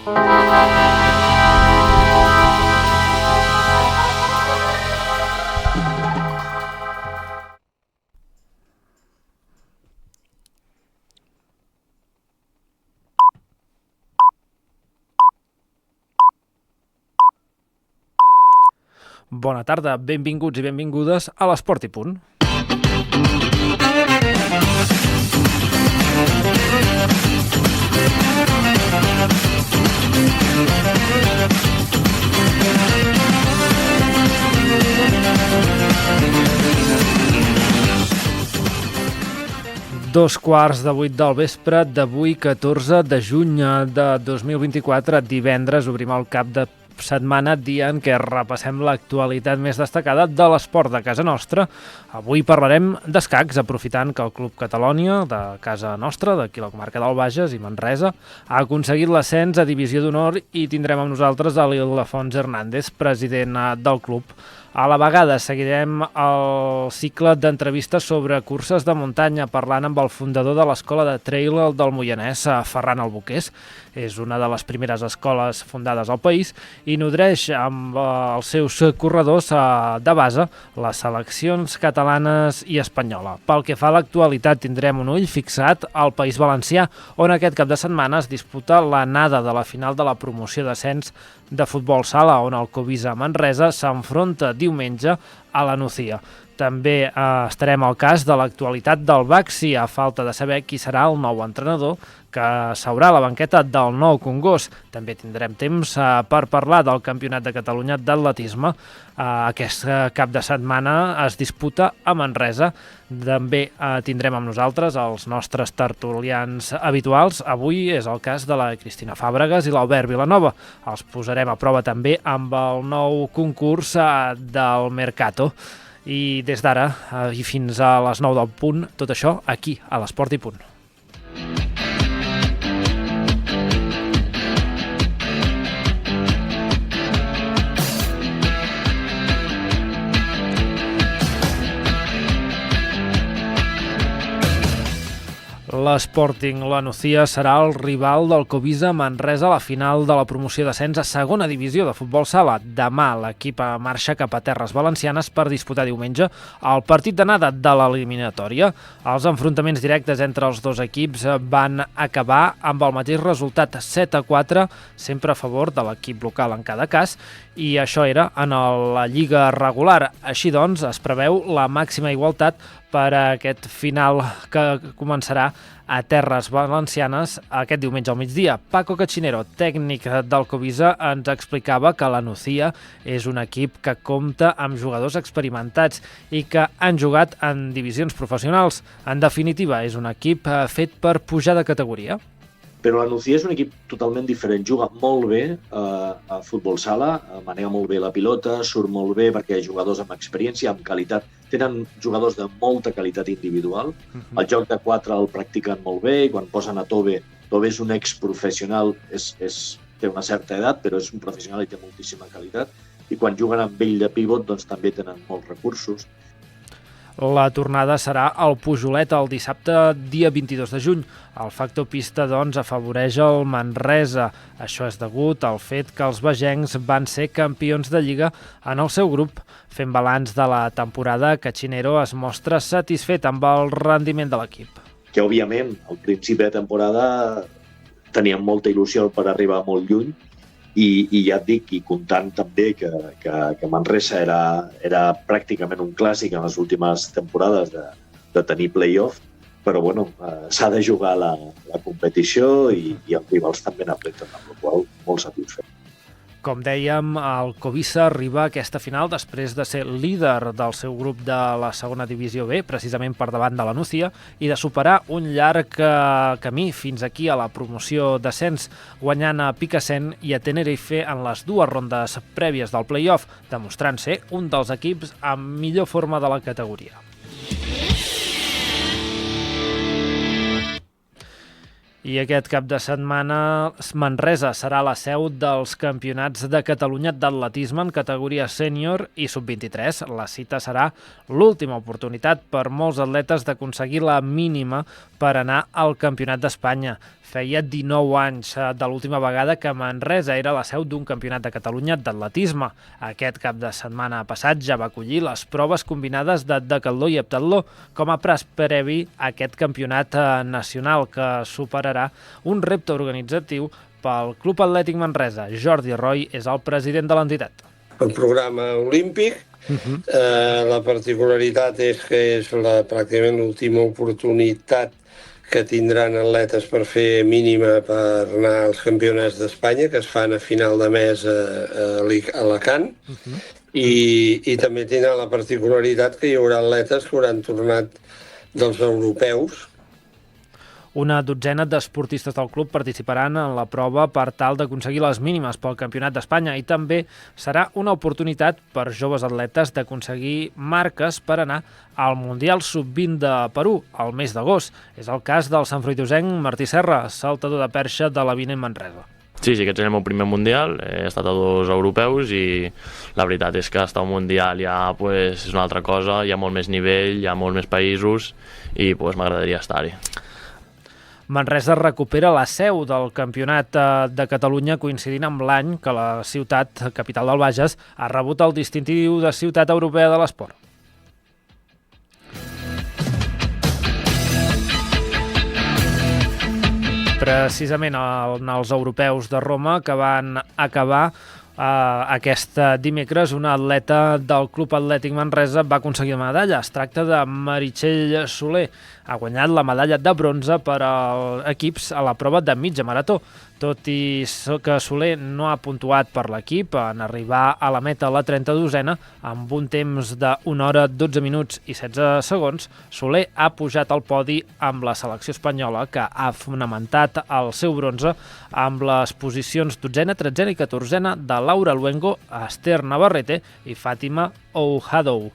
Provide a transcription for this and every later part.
Bona tarda, benvinguts i benvingudes a l'Esport i Punt. Dos quarts de 8 del vespre d'avui, 14 de juny de 2024, divendres, obrim el cap de setmana, dia en què repassem l'actualitat més destacada de l'esport de casa nostra. Avui parlarem d'escacs, aprofitant que el Club Catalònia, de casa nostra, d'aquí la comarca del Bages i Manresa, ha aconseguit l'ascens a Divisió d'Honor i tindrem amb nosaltres a l'Ildefons Hernández, president del club. A la vegada seguirem el cicle d'entrevistes sobre curses de muntanya, parlant amb el fundador de l'Escola de Trail del Moianès, Ferran Albuqués. És una de les primeres escoles fundades al país i nodreix amb els seus corredors de base les seleccions catalanes i espanyola. Pel que fa a l'actualitat, tindrem un ull fixat al País Valencià, on aquest cap de setmana es disputa l'anada de la final de la promoció d'ascens de futbol sala, on el Covisa Manresa s'enfronta diumenge a la Nucía. També estarem al cas de l'actualitat del Baxi, a falta de saber qui serà el nou entrenador que seurà a la banqueta del Nou Congost. També tindrem temps per parlar del Campionat de Catalunya d'atletisme. Aquest cap de setmana es disputa a Manresa. També tindrem amb nosaltres els nostres tertulians habituals. Avui és el cas de la Cristina Fàbregas i l'Albert Vilanova. Els posarem a prova també amb el nou concurs del Mercato. I des d'ara i fins a les 9 del punt, tot això aquí, a l'Esport i Punt. L'Sporting La Nucía serà el rival del Covisa Manresa a la final de la promoció d'ascens a segona divisió de futbol sala. Demà l'equip marxa cap a terres valencianes per disputar diumenge el partit d'anada de l'eliminatòria. Els enfrontaments directes entre els dos equips van acabar amb el mateix resultat, 7-4, sempre a favor de l'equip local en cada cas, i això era en la lliga regular. Així doncs, es preveu la màxima igualtat per a aquest final que començarà a terres valencianes aquest diumenge al migdia. Paco Cachinero, tècnic del Covisa, ens explicava que la Nucía és un equip que compta amb jugadors experimentats i que han jugat en divisions professionals. En definitiva, és un equip fet per pujar de categoria. Però la Nucía és un equip totalment diferent. Juga molt bé a futbol sala, manega molt bé la pilota, surt molt bé perquè hi ha jugadors amb experiència, amb qualitat. Tenen jugadors de molta qualitat individual. El joc de 4 el practiquen molt bé i quan posen a Tobe és un exprofessional, té una certa edat, però és un professional i té moltíssima qualitat. I quan juguen amb ell de pivot, doncs també tenen molts recursos. La tornada serà al Pujolet el dissabte, dia 22 de juny. El factor pista, doncs, afavoreix el Manresa. Això és degut al fet que els bagencs van ser campions de Lliga en el seu grup. Fent balanç de la temporada, Cachinero es mostra satisfet amb el rendiment de l'equip. Que, òbviament, al principi de temporada teníem molta il·lusió per arribar molt lluny, i ja et dic, i comptant també que Manresa era pràcticament un clàssic en les últimes temporades de tenir play-off, però bueno, s'ha de jugar la competició i els rivals també n'apreten, amb la qual cosa molt satisfet. Com dèiem, el Covisa arriba a aquesta final després de ser líder del seu grup de la segona divisió B, precisament per davant de la Nucía, i de superar un llarg camí fins aquí a la promoció d'ascens, guanyant a Picassent i a Tenerife en les dues rondes prèvies del play-off, demostrant ser un dels equips amb millor forma de la categoria. I aquest cap de setmana Manresa serà la seu dels campionats de Catalunya d'atletisme en categoria sènior i sub-23. La cita serà l'última oportunitat per molts atletes d'aconseguir la mínima per anar al Campionat d'Espanya. Feia 19 anys de l'última vegada que Manresa era la seu d'un campionat de Catalunya d'atletisme. Aquest cap de setmana passat ja va acollir les proves combinades de decatló i heptatló com a pas previ a aquest campionat nacional que superarà un repte organitzatiu pel Club Atlètic Manresa. Jordi Roy és el president de l'entitat. El programa olímpic, la particularitat és que és pràcticament l'última oportunitat que tindran atletes per fer mínima per anar als campionats d'Espanya, que es fan a final de mes a Alacant, i també tindrà la particularitat que hi haurà atletes que hauran tornat dels europeus. Una dotzena d'esportistes del club participaran en la prova per tal d'aconseguir les mínimes pel Campionat d'Espanya i també serà una oportunitat per joves atletes d'aconseguir marques per anar al Mundial Sub-20 de Perú al mes d'agost. És el cas del santfruitosenc Martí Serra, saltador de perxa de la Vinent Manresa. Sí, aquest és el meu primer Mundial, he estat a 2 europeus i la veritat és que estar a un Mundial ja és una altra cosa, hi ha molt més nivell, hi ha molts més països i m'agradaria estar-hi. Manresa recupera la seu del Campionat de Catalunya coincidint amb l'any que la ciutat, capital del Bages, ha rebut el distintiu de Ciutat Europea de l'Esport. Precisament en els europeus de Roma, que van acabar aquest dimecres, una atleta del Club Atlètic Manresa va aconseguir la medalla. Es tracta de Meritxell Soler. Ha guanyat la medalla de bronze per als equips a la prova de mitja marató. Tot i que Soler no ha puntuat per l'equip en arribar a la meta a la 32a amb un temps de 1 hora, 12 minuts i 16 segons, Soler ha pujat al podi amb la selecció espanyola, que ha fonamentat el seu bronze amb les posicions 12a, 13a i 14a de Laura Luengo, Esther Navarrete i Fàtima Ouhadou,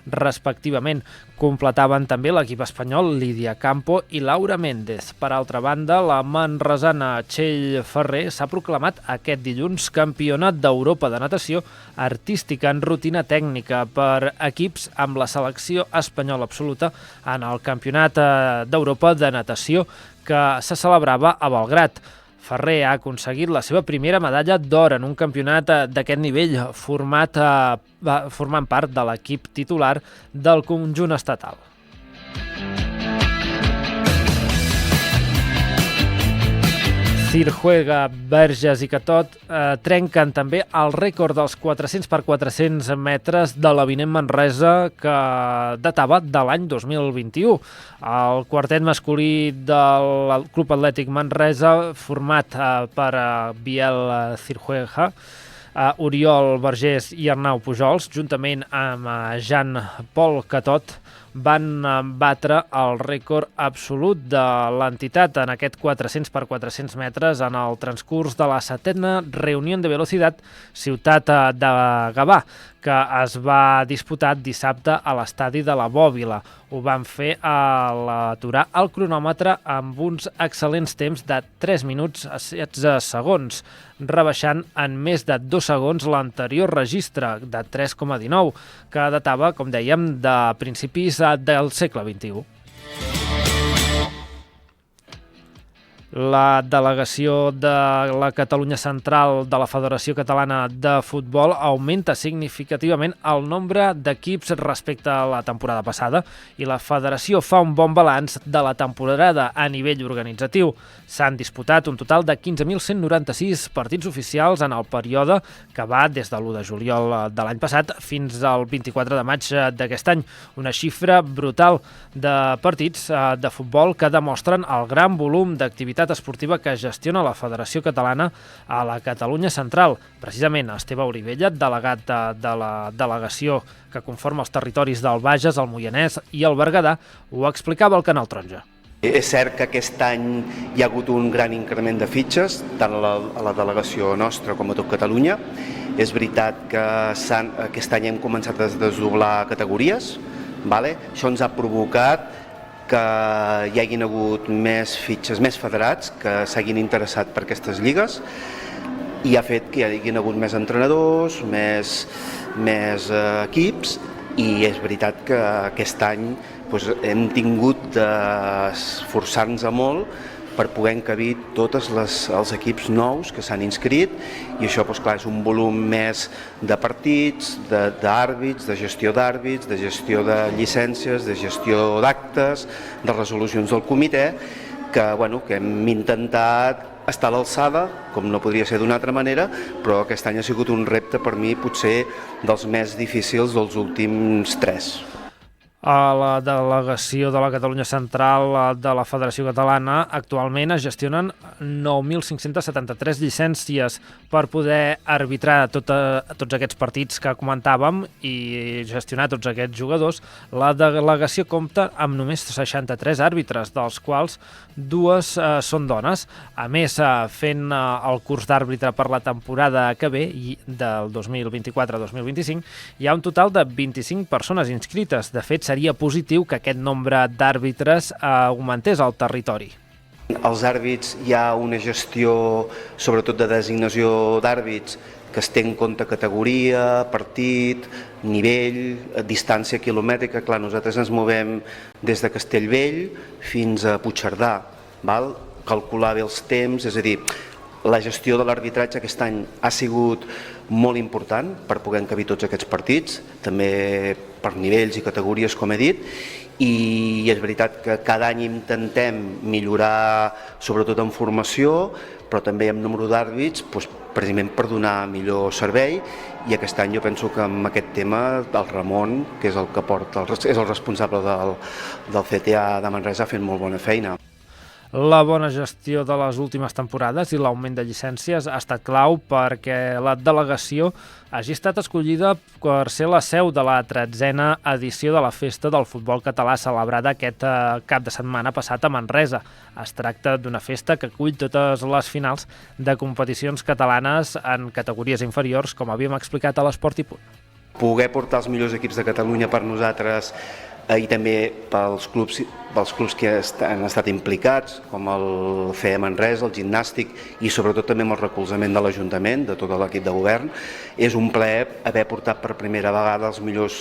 respectivament. Completaven també l'equip espanyol Lídia Campo i Laura Méndez. Per altra banda, la manresana Txell Ferrer s'ha proclamat aquest dilluns campionat d'Europa de natació artística en rutina tècnica per equips amb la selecció espanyola absoluta en el campionat d'Europa de natació que se celebrava a Belgrad. Ferrer ha aconseguit la seva primera medalla d'or en un campionat d'aquest nivell, formant part de l'equip titular del conjunt estatal. Cirjuega, Verges i Catot trenquen també el rècord dels 400x400 metres de la Vinent Manresa, que datava de l'any 2021. El quartet masculí del Club Atlètic Manresa, format per Biel Cirjuega, Oriol Vergés i Arnau Pujols, juntament amb Jean-Paul Catot, van batre el rècord absolut de l'entitat en aquest 400x400 metres en el transcurs de la 7a Reunió de Velocitat Ciutat de Gavà, que es va disputar dissabte a l'estadi de la Bòbila. Ho van fer a l'aturar el cronòmetre amb uns excel·lents temps de 3 minuts a 16 segons, rebaixant en més de 2 segons l'anterior registre de 3,19, que datava, com dèiem, de principis del segle XXI. La delegació de la Catalunya Central de la Federació Catalana de Futbol augmenta significativament el nombre d'equips respecte a la temporada passada i la federació fa un bon balanç de la temporada a nivell organitzatiu. S'han disputat un total de 15.196 partits oficials en el període que va des de l'1 de juliol de l'any passat fins al 24 de maig d'aquest any. Una xifra brutal de partits de futbol que demostren el gran volum d'activitat esportiva que gestiona la Federació Catalana a la Catalunya Central. Precisament, Esteve Olivella, delegat de la delegació que conforma els territoris del Bages, el Moianès i el Berguedà, ho explicava al Canal Taronja. És cert que aquest any hi ha hagut un gran increment de fitxes, tant a la delegació nostra com a tot Catalunya. És veritat que aquest any hem començat a desdoblar categories. Això ens ha provocat que hi hagin hagut més fitxes, més federats que s'hagin interessat per aquestes lligues i ha fet que hi hagin hagut més entrenadors, més equips, i és veritat que aquest any hem tingut d'esforçar-nos molt per poder encabir tots els equips nous que s'han inscrit, i això doncs, clar, és un volum més de partits, d'àrbits, de gestió d'àrbits, de gestió de llicències, de gestió d'actes, de resolucions del comitè, que hem intentat estar a l'alçada, com no podria ser d'una altra manera, però aquest any ha sigut un repte per mi potser dels més difícils dels últims 3. A la delegació de la Catalunya Central de la Federació Catalana actualment es gestionen 9.573 llicències per poder arbitrar tots aquests partits que comentàvem i gestionar tots aquests jugadors. La delegació compta amb només 63 àrbitres, dels quals 2 són dones. A més, fent el curs d'àrbitre per la temporada que ve, del 2024-2025, hi ha un total de 25 persones inscrites. De fet, seria positiu que aquest nombre d'àrbitres augmentés al territori. Als àrbits hi ha una gestió, sobretot de designació d'àrbits, que es té en compte categoria, partit, nivell, distància quilomètrica. Clar, nosaltres ens movem des de Castellvell fins a Puigcerdà, val? Calcular bé els temps, és a dir, la gestió de l'arbitratge aquest any ha sigut molt important per poder encabir tots aquests partits, també per nivells i categories, com he dit, i és veritat que cada any intentem millorar, sobretot en formació, però també en número d'àrbits, precisament per donar millor servei, i aquest any jo penso que amb aquest tema el Ramon, que és el que és el responsable del CTA de Manresa, ha fet molt bona feina. La bona gestió de les últimes temporades i l'augment de llicències ha estat clau perquè la delegació hagi estat escollida per ser la seu de la 13a edició de la Festa del Futbol Català celebrada aquest cap de setmana passat a Manresa. Es tracta d'una festa que acull totes les finals de competicions catalanes en categories inferiors, com havíem explicat a l'Esport i Punt. Poder portar els millors equips de Catalunya per nosaltres i també pels clubs que han estat implicats, com el CE Manresa, el Gimnàstic, i sobretot també amb el recolzament de l'Ajuntament, de tot l'equip de govern. És un plaer haver portat per primera vegada els millors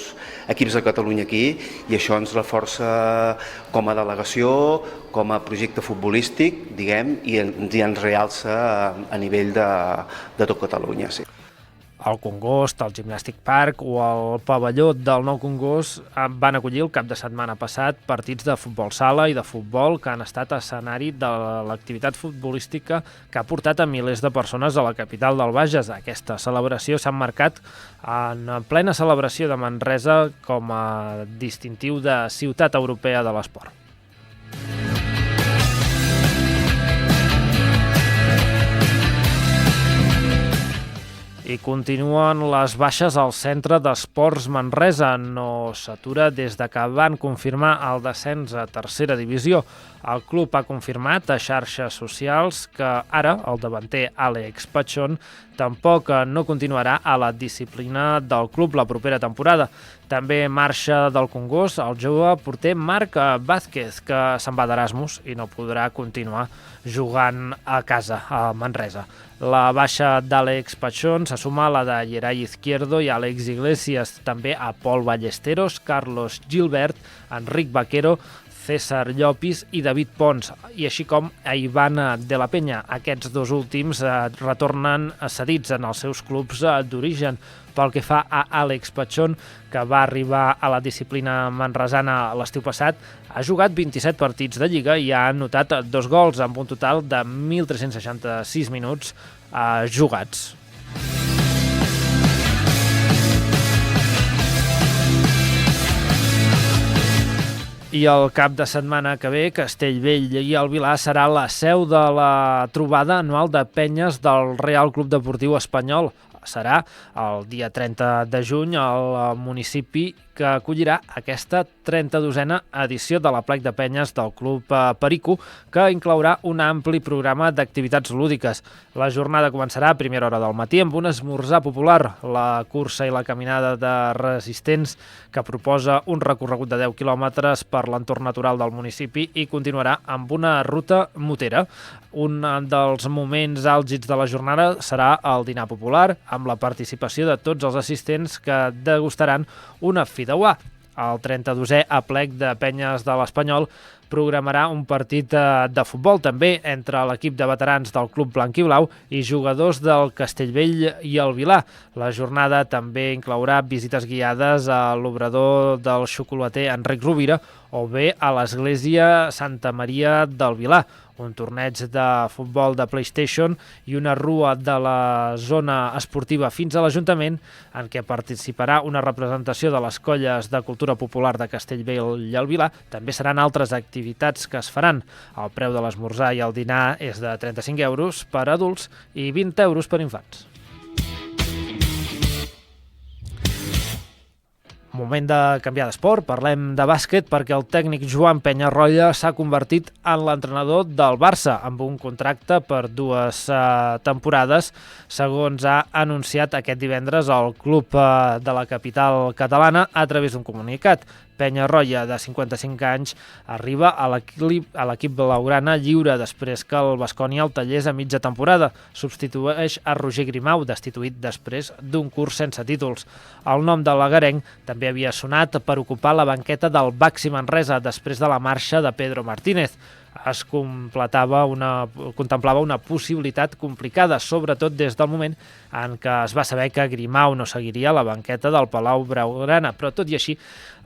equips de Catalunya aquí, i això ens reforça com a delegació, com a projecte futbolístic, diguem, i ens realça a nivell de tot Catalunya. Sí. El Congost, el Gimnàstic Park o el pavelló del Nou Congost van acollir el cap de setmana passat partits de futbol sala i de futbol que han estat escenari de l'activitat futbolística que ha portat a milers de persones a la capital del Bages. Aquesta celebració s'ha emmarcat en plena celebració de Manresa com a distintiu de ciutat europea de l'esport. I continuen les baixes al Centre d'Esports Manresa. No s'atura des de que van confirmar el descens a tercera divisió. El club ha confirmat a xarxes socials que ara el davanter Àlex Pachón tampoc no continuarà a la disciplina del club la propera temporada. També marxa del Congost el jove porter Marc Vázquez, que se'n va d'Erasmus i no podrà continuar jugant a casa, a Manresa. La baixa d'Àlex Pachón se suma a la de Yeray Izquierdo i Àlex Iglesias, també a Pol Ballesteros, Carlos Gilbert, Enric Vaquero, César Llopis i David Pons, i així com a Ivan de la Peña. Aquests dos últims retornen cedits en els seus clubs d'origen. Pel que fa a Àlex Pachón, que va arribar a la disciplina manresana l'estiu passat, ha jugat 27 partits de Lliga i ha anotat 2 gols amb un total de 1.366 minuts jugats. I el cap de setmana que ve, Castellvell i el Vilar serà la seu de la trobada anual de penyes del Real Club Deportiu Espanyol. Serà el dia 30 de juny al municipi que acollirà aquesta 32a edició de l'Aplec de Penyes del Club Perico, que inclourà un ampli programa d'activitats lúdiques. La jornada començarà a primera hora del matí amb un esmorzar popular, la cursa i la caminada de resistents que proposa un recorregut de 10 quilòmetres per l'entorn natural del municipi i continuarà amb una ruta motera. Un dels moments àlgids de la jornada serà el dinar popular, amb la participació de tots els assistents que degustaran una fideuà. El 32è aplec de penyes de l'Espanyol programarà un partit de futbol també entre l'equip de veterans del Club Blanc i Blau i jugadors del Castellvell i el Vilar. La jornada també inclourà visites guiades a l'obrador del xocolater Enric Rovira o bé a l'Església Santa Maria del Vilar, un torneig de futbol de PlayStation i una rua de la zona esportiva fins a l'Ajuntament en què participarà una representació de les colles de cultura popular de Castellvell i el Vilar. També seran altres activitats que es faran. El preu de l'esmorzar i el dinar és de 35 euros per adults i 20 euros per infants. Moment de canviar d'esport, parlem de bàsquet perquè el tècnic Joan Penyarroia s'ha convertit en l'entrenador del Barça amb un contracte per 2 temporades, segons ha anunciat aquest divendres el club de la capital catalana a través d'un comunicat. Penyarroia, de 55 anys, arriba a l'equip blaugrana lliure després que el Baskonia el tallés a mitja temporada. Substitueix a Roger Grimau, destituït després d'un curs sense títols. El nom de l'agarenc també havia sonat per ocupar la banqueta del Baxi Manresa després de la marxa de Pedro Martínez. Es contemplava una possibilitat complicada, sobretot des del moment en què es va saber que Grimau no seguiria la banqueta del Palau Blaugrana, però tot i així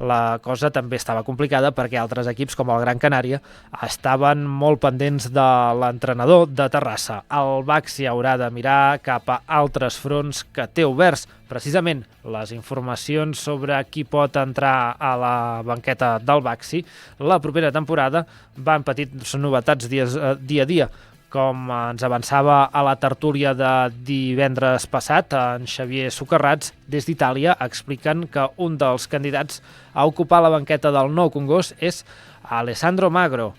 la cosa també estava complicada perquè altres equips com el Gran Canària estaven molt pendents de l'entrenador de Terrassa. El Baxi haurà de mirar cap a altres fronts que té oberts. Precisament les informacions sobre qui pot entrar a la banqueta del Baxi la propera temporada van patir novetats dia a dia. Com ens avançava a la tertúlia de divendres passat, en Xavier Socarrats, des d'Itàlia, expliquen que un dels candidats a ocupar la banqueta del Nou Congost és Alessandro Magro.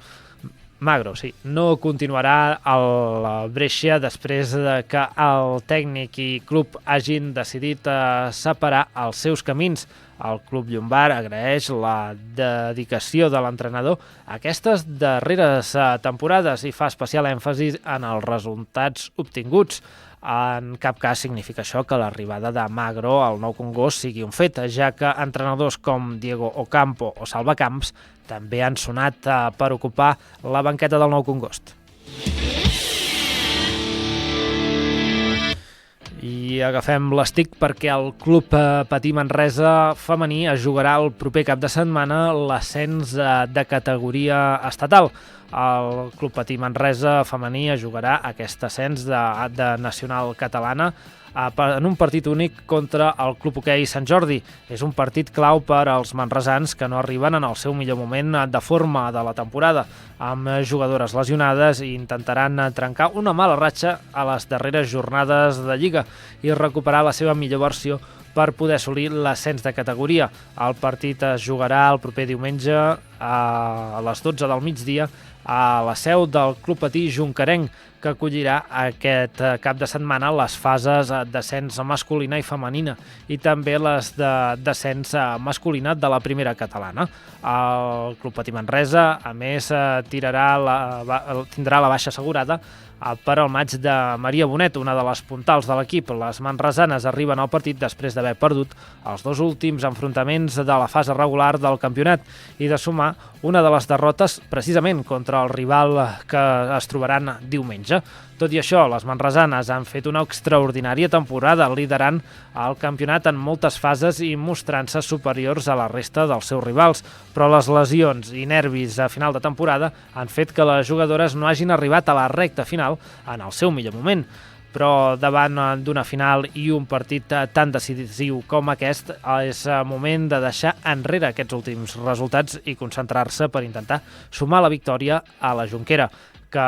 Sí, no continuarà al Brescia després de que el tècnic i club hagin decidit separar els seus camins. El club llombard agraeix la dedicació de l'entrenador a aquestes darreres temporades i fa especial èmfasi en els resultats obtinguts. En cap cas significa això que l'arribada de Magro al Nou Congost sigui un fet, ja que entrenadors com Diego Ocampo o Salva Camps també han sonat per ocupar la banqueta del Nou Congost. I agafem l'estic perquè el Club Patí Manresa femení es jugarà el proper cap de setmana l'ascens de categoria estatal. El Club Patí Manresa femení es jugarà aquest ascens de nacional catalana en un partit únic contra el Club Hoquei Sant Jordi. És un partit clau per als manresans que no arriben en el seu millor moment de forma de la temporada. Amb jugadores lesionades i intentaran trencar una mala ratxa a les darreres jornades de Lliga i recuperar la seva millor versió per poder assolir l'ascens de categoria. El partit es jugarà el proper diumenge a les 12 del migdia a la seu del Club Patí Juncarenc, que acollirà aquest cap de setmana les fases d'ascens masculina i femenina i també les de descens masculina de la primera catalana. El Club Patí Manresa, a més, tindrà la baixa assegurada per al maig de Maria Bonet, una de les puntals de l'equip. Les manresanes arriben al partit després d'haver perdut els 2 últims enfrontaments de la fase regular del campionat i de sumar una de les derrotes precisament contra el rival que es trobaran diumenge. Tot i això, les manresanes han fet una extraordinària temporada, liderant el campionat en moltes fases i mostrant-se superiors a la resta dels seus rivals, però les lesions i nervis a final de temporada han fet que les jugadores no hagin arribat a la recta final en el seu millor moment. Però davant d'una final i un partit tan decisiu com aquest, és moment de deixar enrere aquests últims resultats i concentrar-se per intentar sumar la victòria a la Jonquera, que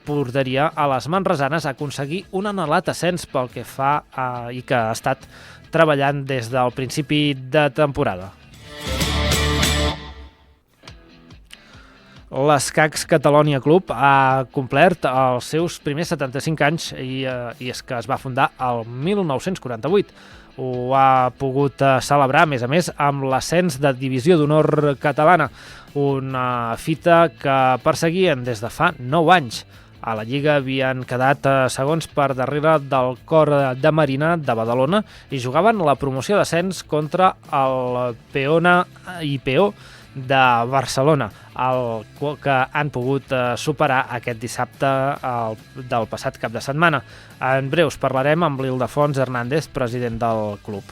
portaria a les manresanes a aconseguir un anhelat ascens pel que fa i que ha estat treballant des del principi de temporada. L'Escacs Catalonia Club ha complert els seus primers 75 anys i és que es va fundar el 1948. Ho ha pogut celebrar, a més, amb l'ascens de Divisió d'Honor Catalana, una fita que perseguien des de fa 9 anys. A la Lliga havien quedat segons per darrere del Cor de Marina de Badalona i jugaven la promoció d'ascens contra el Peona i Peó de Barcelona, el que han pogut superar aquest dissabte del passat cap de setmana. En breu parlarem amb l'Ildefons Hernández, president del club.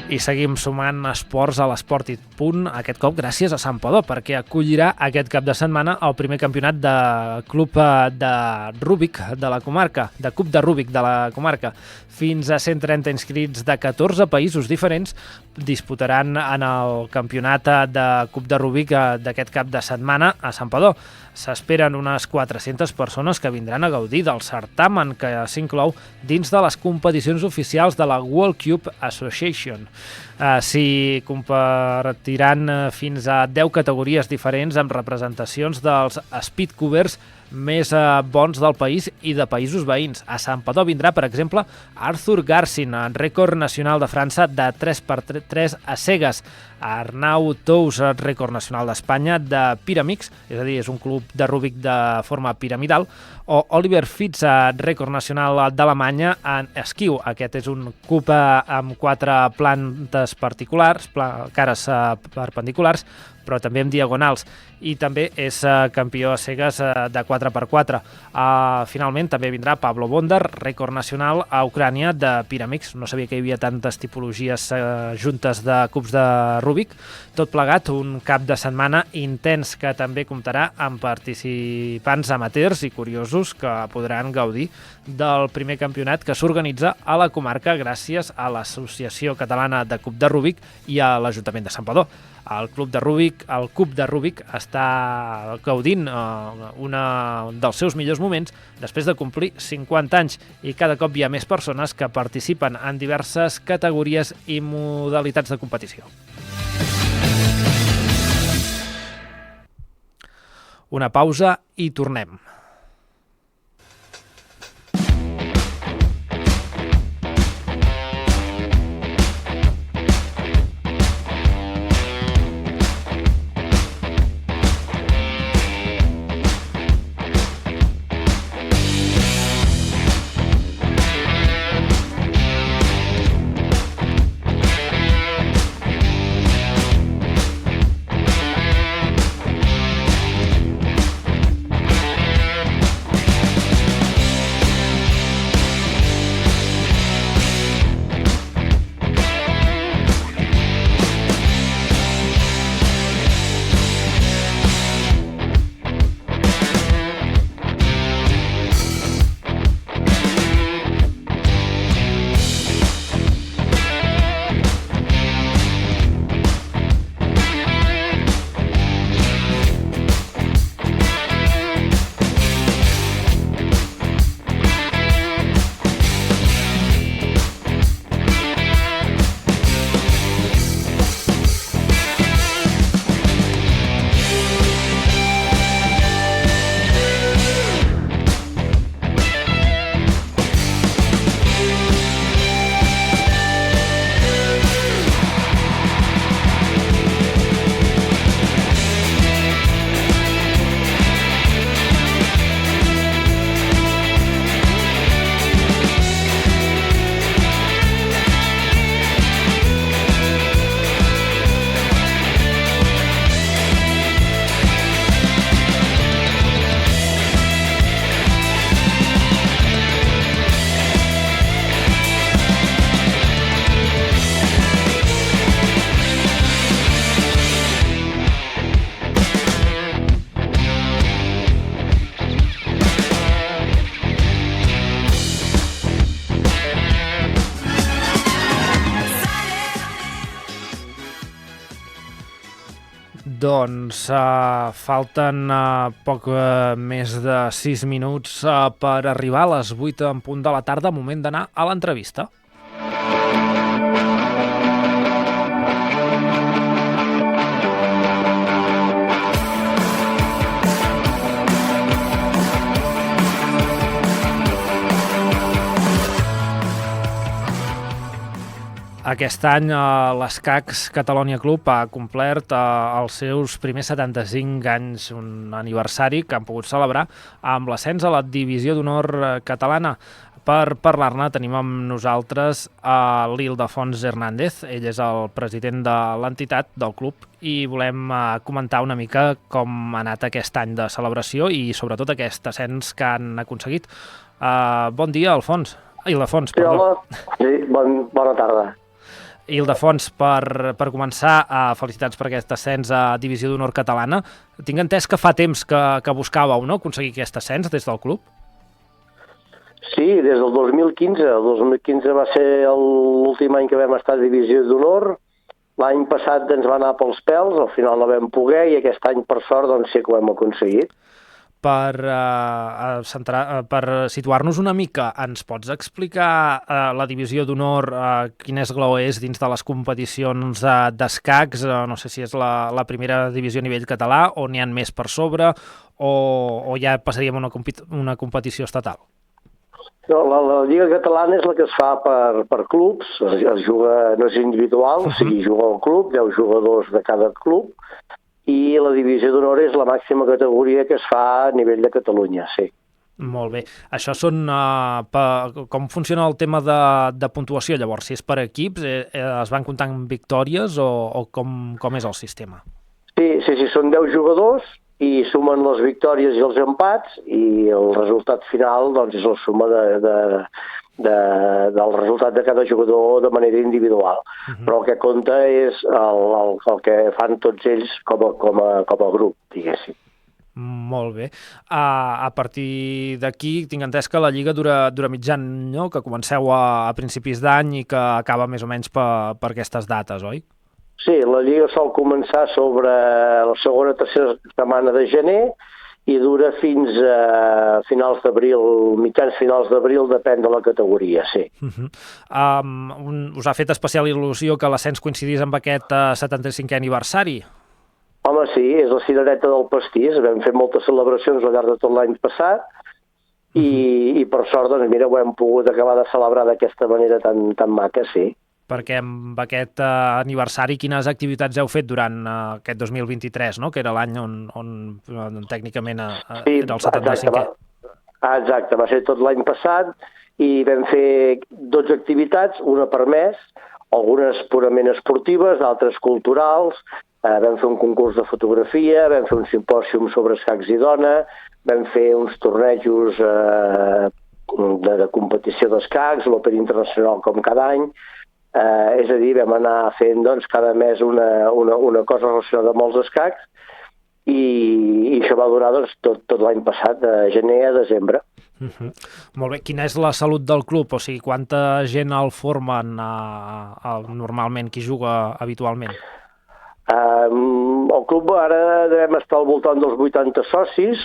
I seguim sumant esports a l'Esport i Punt, aquest cop gràcies a Santpedor, perquè acollirà aquest cap de setmana el primer campionat de club de Rúbic de la comarca, de Cup de Rúbic de la comarca. Fins a 130 inscrits de 14 països diferents disputaran en el campionat de Cup de Rúbic d'aquest cap de setmana a Santpedor. S'esperen unes 400 persones que vindran a gaudir del certamen, que s'inclou dins de les competicions oficials de la World Cube Association. S'hi compartiran fins a 10 categories diferents amb representacions dels speedcubers més bons del país i de països veïns. A Santpedor vindrà, per exemple, Arthur Garcin, rècord nacional de França de 3x3 a cegues. Arnau Tous, rècord nacional d'Espanya de Pyramix, és a dir, és un club de Rúbic de forma piramidal, o Oliver Fitz, rècord nacional d'Alemanya en esquiu. Aquest és un cub amb 4 plantes particulars, cares perpendiculars, però també amb diagonals, i també és campió a cegues de 4x4. Finalment també vindrà Pablo Bondar, rècord nacional a Ucrània de Pyramix. No sabia que hi havia tantes tipologies juntes de cubs de Rúbic. Tot plegat, un cap de setmana intens que també comptarà amb participants amateurs i curiosos que podran gaudir del primer campionat que s'organitza a la comarca gràcies a l'Associació Catalana de Cup de Rúbic i a l'Ajuntament de Santpedor. El Cup de Rúbic està gaudint un dels seus millors moments després de complir 50 anys i cada cop hi ha més persones que participen en diverses categories i modalitats de competició. Una pausa i tornem. Doncs falten poc més de 6 minuts per arribar a les 8 en punt de la tarda, moment d'anar a l'entrevista. Aquest any l'Escacs Catalonia Club ha complert els seus primers 75 anys, un aniversari que han pogut celebrar amb l'ascens a la Divisió d'Honor catalana. Per parlar-ne tenim amb nosaltres l'Ildefons Hernández. Ell és el president de l'entitat del club i volem comentar una mica com ha anat aquest any de celebració i sobretot aquest ascens que han aconseguit. Bon dia, Ildefons, perdó. Sí, bona tarda. Ildefons, per començar, felicitats per aquest ascens a Divisió d'Honor Catalana. Tinc entès que fa temps que buscàveu, no?, aconseguir aquest ascens des del club? Sí, des del 2015. El 2015 va ser l'últim any que vam estar a Divisió d'Honor. L'any passat ens va anar pels pèls, al final no vam poder, i aquest any, per sort, doncs sí que ho hem aconseguit. Per situar-nos una mica, ens pots explicar la Divisió d'Honor, quin esglaó és dins de les competicions d'escacs? No sé si és la primera divisió a nivell català, o n'hi ha més per sobre, o ja passaríem a una competició estatal? No, la Lliga Catalana és la que es fa per clubs, es juga, no és individual, o sigui, juga el club, 10 jugadors de cada club, i la Divisió d'Honor és la màxima categoria que es fa a nivell de Catalunya, sí. Molt bé. Això són... com funciona el tema de puntuació, llavors? Si és per equips, es van comptant victòries o com és el sistema? Sí, són 10 jugadors i sumen les victòries i els empats, i el resultat final doncs, és la suma del resultat de cada jugador de manera individual. Però el que compta és el que fan tots ells com a grup, diguéssim. Molt bé. A partir d'aquí tinc entès que la Lliga dura mig any, no?, que comenceu a principis d'any i que acaba més o menys per aquestes dates, oi? Sí, la Lliga sol començar sobre la segona o tercera setmana de gener i dura fins a finals d'abril, mitjans finals d'abril, depèn de la categoria, sí. Us ha fet especial il·lusió que l'ascens coincidís amb aquest 75è aniversari? Home, sí, és la cirereta del pastís. Vam fer moltes celebracions al llarg de tot l'any passat i per sort, doncs, mira, ho hem pogut acabar de celebrar d'aquesta manera tan maca, sí. Perquè amb aquest aniversari, quines activitats heu fet durant aquest 2023, no?, que era l'any on tècnicament era el 75è? Exacte, va ser tot l'any passat i vam fer 12 activitats, una per mes, algunes purament esportives, d'altres culturals. Vam fer un concurs de fotografia, vam fer un simpòsium sobre escacs i dona, vam fer uns tornejos de competició d'escacs, l'Open Internacional com cada any. És a dir, vam anar fent doncs, cada mes una cosa relacionada amb els escacs i això va durar doncs, tot l'any passat, de gener a desembre. Molt bé. Quina és la salut del club? O sigui, quanta gent el formen normalment, qui juga habitualment? El club ara devem estar al voltant dels 80 socis,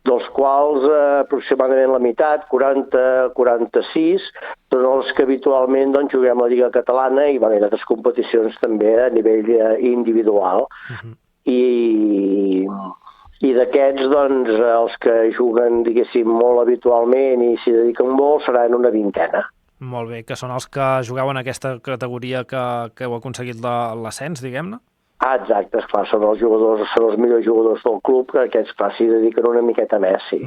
dels quals aproximadament la meitat, 40-46, són els que habitualment doncs, juguem a la Lliga Catalana i van a altres competicions també a nivell individual. I d'aquests, doncs, els que juguen, diguéssim, molt habitualment i s'hi dediquen molt seran una vintena. Molt bé, que són els que jugueu en aquesta categoria que heu aconseguit l'ascens, diguem-ne? Exacte, esclar, són els millors jugadors del club, que aquests, clar, s'hi dediquen una miqueta més, sí.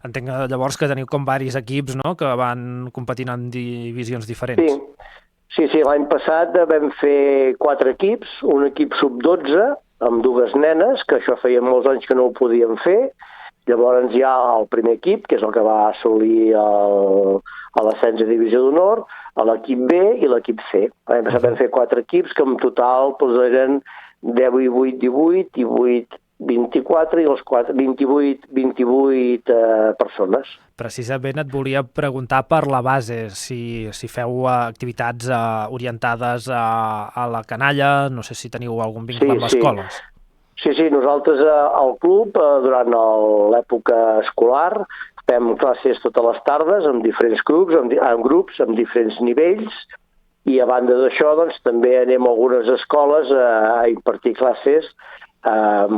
Entenc llavors que teniu com varis equips, no?, que van competint en divisions diferents. Sí, l'any passat vam fer 4 equips, un equip sub-12, amb 2 nenes, que això feia molts anys que no ho podíem fer. Llavors hi ha el primer equip, que és el que va assolir l'ascens a Divisió d'Honor, a l'equip B i l'equip C. Vam fer 4 equips que en total eren 10 i 8, 18, 18, 24 i els 4, 28 persones. Precisament et volia preguntar per la base, si feu activitats orientades a la canalla, no sé si teniu algun vincle amb escoles. Sí, nosaltres al club, durant l'època escolar, fem classes totes les tardes amb diferents grups, amb diferents nivells, i a banda d'això doncs, també anem a algunes escoles a impartir classes 1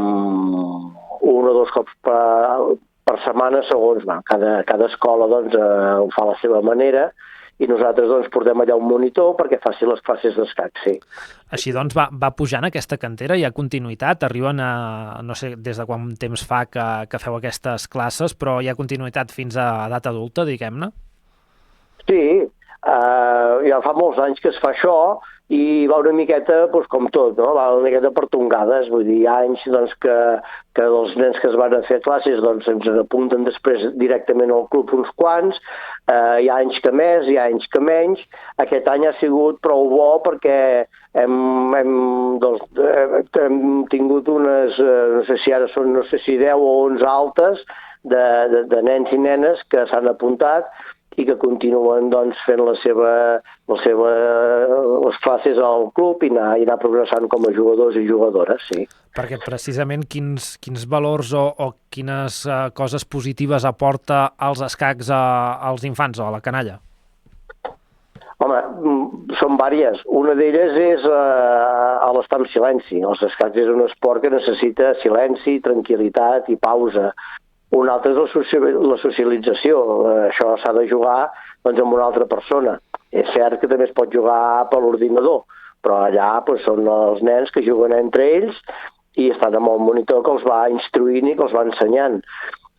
o 2 cops per setmana, segons cada escola doncs, ho fa a la seva manera, i nosaltres doncs, portem allà un monitor perquè faci les classes d'escac, sí. Així doncs va pujant aquesta cantera, hi ha continuïtat, arriben a, no sé des de quant temps fa que feu aquestes classes, però hi ha continuïtat fins a edat adulta, diguem-ne? Sí, ja fa molts anys que es fa això i va una miqueta, doncs, com tot, no? Va una miqueta per tongades, vull dir, hi ha anys doncs, que els nens que es van a fer classes doncs, ens apunten després directament al club uns quants, hi ha anys que més, hi ha anys que menys. Aquest any ha sigut prou bo perquè hem tingut unes, no sé si ara són, no sé si 10 o 11 altes de nens i nenes que s'han apuntat i que continuen doncs, fent les classes al club i anar progressant com a jugadors i jugadores, sí. Perquè precisament quins valors o quines coses positives aporta als escacs als infants o a la canalla? Home, són vàries. Una d'elles és l'estar en silenci. Els escacs és un esport que necessita silenci, tranquil·litat i pausa. Un altre és la socialització. Això s'ha de jugar doncs, amb una altra persona. És cert que també es pot jugar per l'ordinador, però allà doncs, són els nens que juguen entre ells i estan amb el monitor que els va instruint i que els va ensenyant.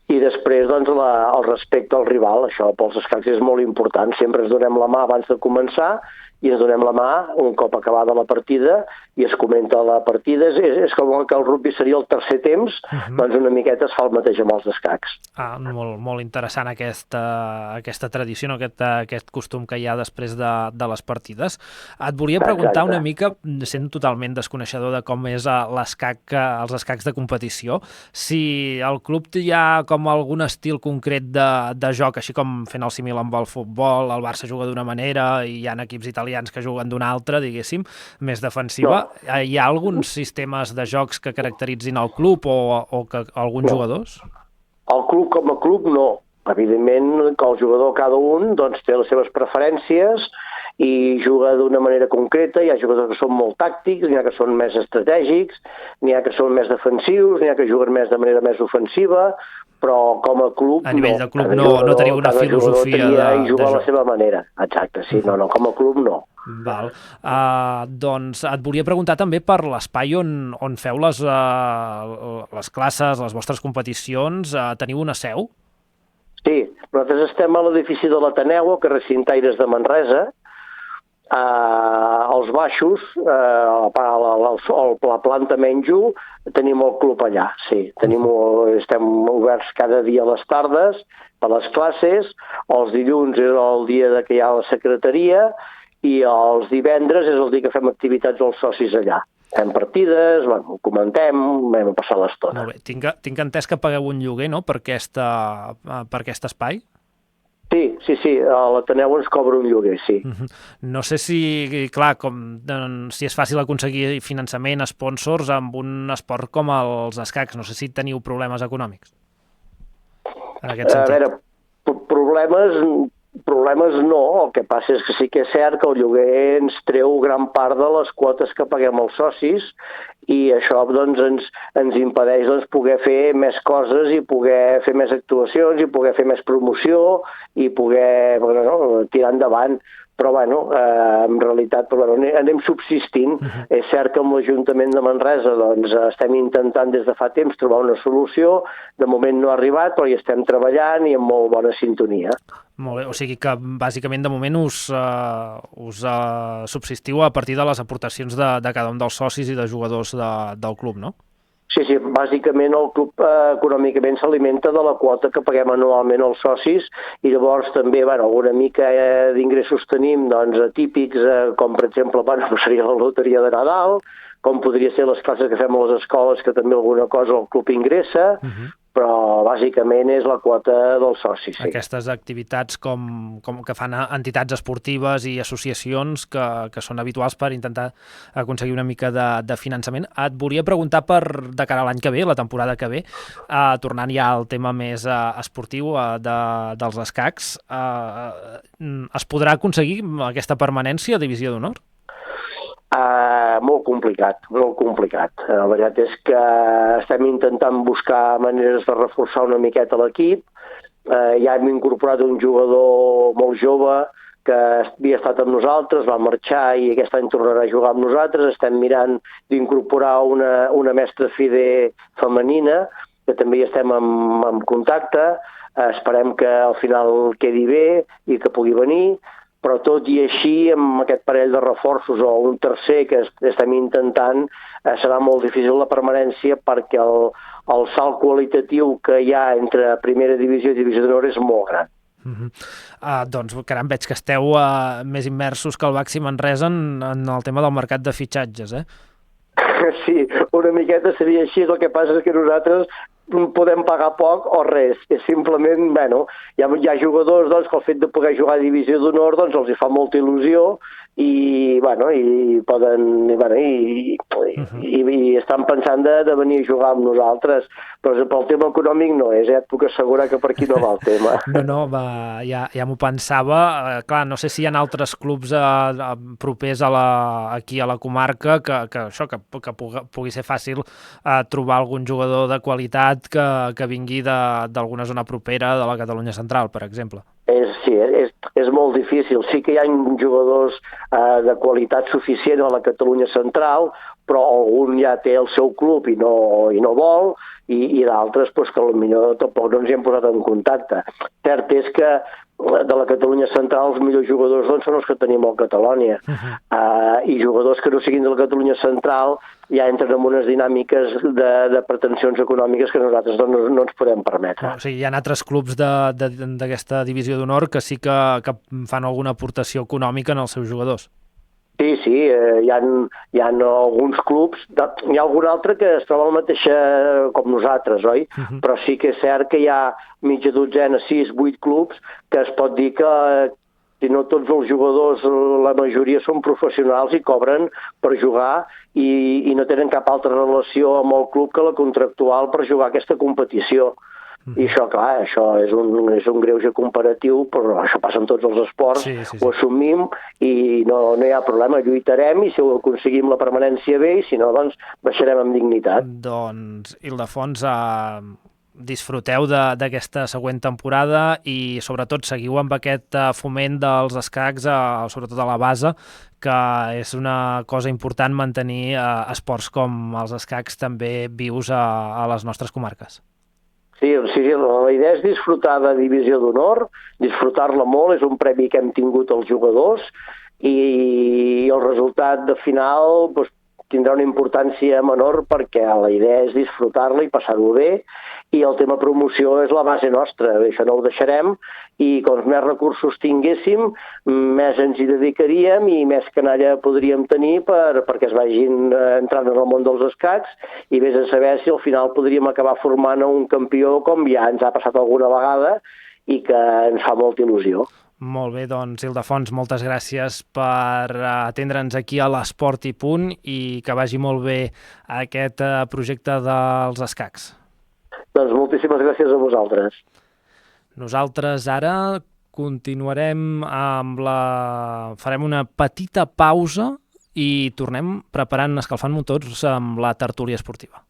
I després doncs, el respecte al rival. Això pels escacs és molt important. Sempre ens donem la mà abans de començar i ens donem la mà un cop acabada la partida i es comenta la partida. És com que el rugby seria el tercer temps, doncs una miqueta es fa el mateix amb els escacs. Molt interessant aquesta tradició, no? Aquest costum que hi ha després de les partides. Et volia preguntar una mica, sent totalment desconeixedor de com és els escacs de competició, si el club hi ha com algun estil concret de joc, així com fent el símil amb el futbol, el Barça juga d'una manera i hi ha equips italians que juguen d'una altra, diguéssim, més defensiva. No. Hi ha alguns sistemes de jocs que caracteritzin el club o que alguns jugadors? El club com a club no. Evidentment que el jugador cada un doncs, té les seves preferències i juga d'una manera concreta. Hi ha jugadors que són molt tàctics, n'hi ha que són més estratègics, n'hi ha que són més defensius, n'hi ha que juguen més de manera més ofensiva, però com a club no. A nivell de club no teniu una filosofia i jugar a la seva manera. Exacte, sí, no, com a club no. Val. Doncs et volia preguntar també per l'espai on feu les classes, les vostres competicions. Teniu una seu? Sí, nosaltres estem a l'edifici de l'Ateneu, al carrer Cintaires de Manresa. Als baixos, la planta menys-1, tenim el club allà, sí. Estem oberts cada dia a les tardes per les classes, els dilluns és el dia que hi ha la secretaria i els divendres és el dia que fem activitats als socis allà. Fem partides, comentem, vam passar l'estona. Molt bé. Tinc entès que pagueu un lloguer, no?, per aquest espai? Sí, a l'Ateneu ens cobra un lloguer, sí. No sé si, clar, si és fàcil aconseguir finançament, sponsors, amb un esport com els escacs. No sé si teniu problemes econòmics en aquest sentit. A veure, problemes no. El que passa és que sí que és cert que el lloguer ens treu gran part de les quotes que paguem als socis i això doncs, ens impedeix poder fer més coses i poder fer més actuacions i poder fer més promoció i poder tirar endavant. Però, en realitat, anem subsistint. És cert que amb l'Ajuntament de Manresa estem intentant des de fa temps trobar una solució. De moment no ha arribat, però hi estem treballant i amb molt bona sintonia. Molt bé, o sigui que bàsicament de moment us subsistiu a partir de les aportacions de cada un dels socis i de jugadors del club, no? Sí, bàsicament el club econòmicament s'alimenta de la quota que paguem anualment als socis i llavors també alguna mica d'ingressos tenim atípics, com per exemple seria la loteria de Nadal, com podria ser les classes que fem a les escoles, que també alguna cosa el club ingressa, però bàsicament és la quota dels socis. Sí. Aquestes activitats com que fan entitats esportives i associacions que són habituals per intentar aconseguir una mica de finançament. Et volia preguntar de cara a l'any que ve, la temporada que ve, tornant ja al tema més esportiu dels escacs, es podrà aconseguir aquesta permanència a Divisió d'Honor? Molt complicat. La veritat és que estem intentant buscar maneres de reforçar una miqueta l'equip. Ja hem incorporat un jugador molt jove que havia estat amb nosaltres, va marxar i aquest any tornarà a jugar amb nosaltres. Estem mirant d'incorporar una mestra FIDE femenina, que també hi estem en contacte. esperem que al final quedi bé i que pugui venir, però tot i així, amb aquest parell de reforços o un tercer que estem intentant, serà molt difícil la permanència perquè el salt qualitatiu que hi ha entre primera divisió i divisió d'honor és molt gran. Doncs, caram, veig que esteu més immersos que el Baxi Manresa en el tema del mercat de fitxatges, eh? Sí, una miqueta seria així, el que passa és que nosaltres podem pagar poc o res, és simplement, bueno, hi ha jugadors doncs, que el fet de poder jugar a divisió d'honor doncs, els hi fa molta il·lusió i, bueno, i poden, i estan pensant de venir a jugar amb nosaltres, però pel tema econòmic no és, et puc assegurar que per aquí no va el tema. No, ja m'ho pensava. Clar, no sé si hi ha altres clubs propers aquí a la comarca que pugui ser fàcil trobar algun jugador de qualitat que vingui d'alguna zona propera de la Catalunya central, per exemple. Sí, és molt difícil. Sí que hi ha jugadors de qualitat suficient a la Catalunya central, però algun ja té el seu club i no vol, i d'altres que potser tampoc no ens hi hem posat en contacte. Cert és que de la Catalunya central els millors jugadors són els que tenim al Catalònia, i jugadors que no siguin de la Catalunya central ja entren en unes dinàmiques de pretensions econòmiques que nosaltres no ens podem permetre. O sigui, hi ha altres clubs d'aquesta divisió d'honor que sí que fan alguna aportació econòmica en els seus jugadors. Sí, hi ha alguns clubs, hi ha algun altre que es troba la mateixa com nosaltres, oi? Però sí que és cert que hi ha mitja dotzena, 6, 8 clubs que es pot dir que si no tots els jugadors, la majoria són professionals i cobren per jugar i no tenen cap altra relació amb el club que la contractual per jugar aquesta competició. I això, clar, això és un greuge comparatiu, però això passa en tots els esports, sí. Ho assumim i no hi ha problema, lluitarem i si ho aconseguim la permanència bé i si no, doncs baixarem amb dignitat. Doncs, Ildefons, disfruteu d'aquesta següent temporada i sobretot seguiu amb aquest foment dels escacs, sobretot a la base, que és una cosa important mantenir esports com els escacs també vius a les nostres comarques. Sí, la idea és disfrutar de divisió d'honor, disfrutar-la molt, és un premi que hem tingut els jugadors i el resultat de final tindrà una importància menor perquè la idea és disfrutar-la i passar-ho bé i el tema promoció és la base nostra, això no ho deixarem i com més recursos tinguéssim, més ens hi dedicaríem i més canalla podríem tenir perquè es vagin entrant en el món dels escacs i vés a saber si al final podríem acabar formant un campió com ja ens ha passat alguna vegada i que ens fa molta il·lusió. Molt bé, doncs, Ildefons, moltes gràcies per atendre'ns aquí a l'Esport i Punt i que vagi molt bé aquest projecte dels escacs. Doncs moltíssimes gràcies a vosaltres. Nosaltres ara continuarem farem una petita pausa i tornem escalfant motors amb la tertúlia esportiva.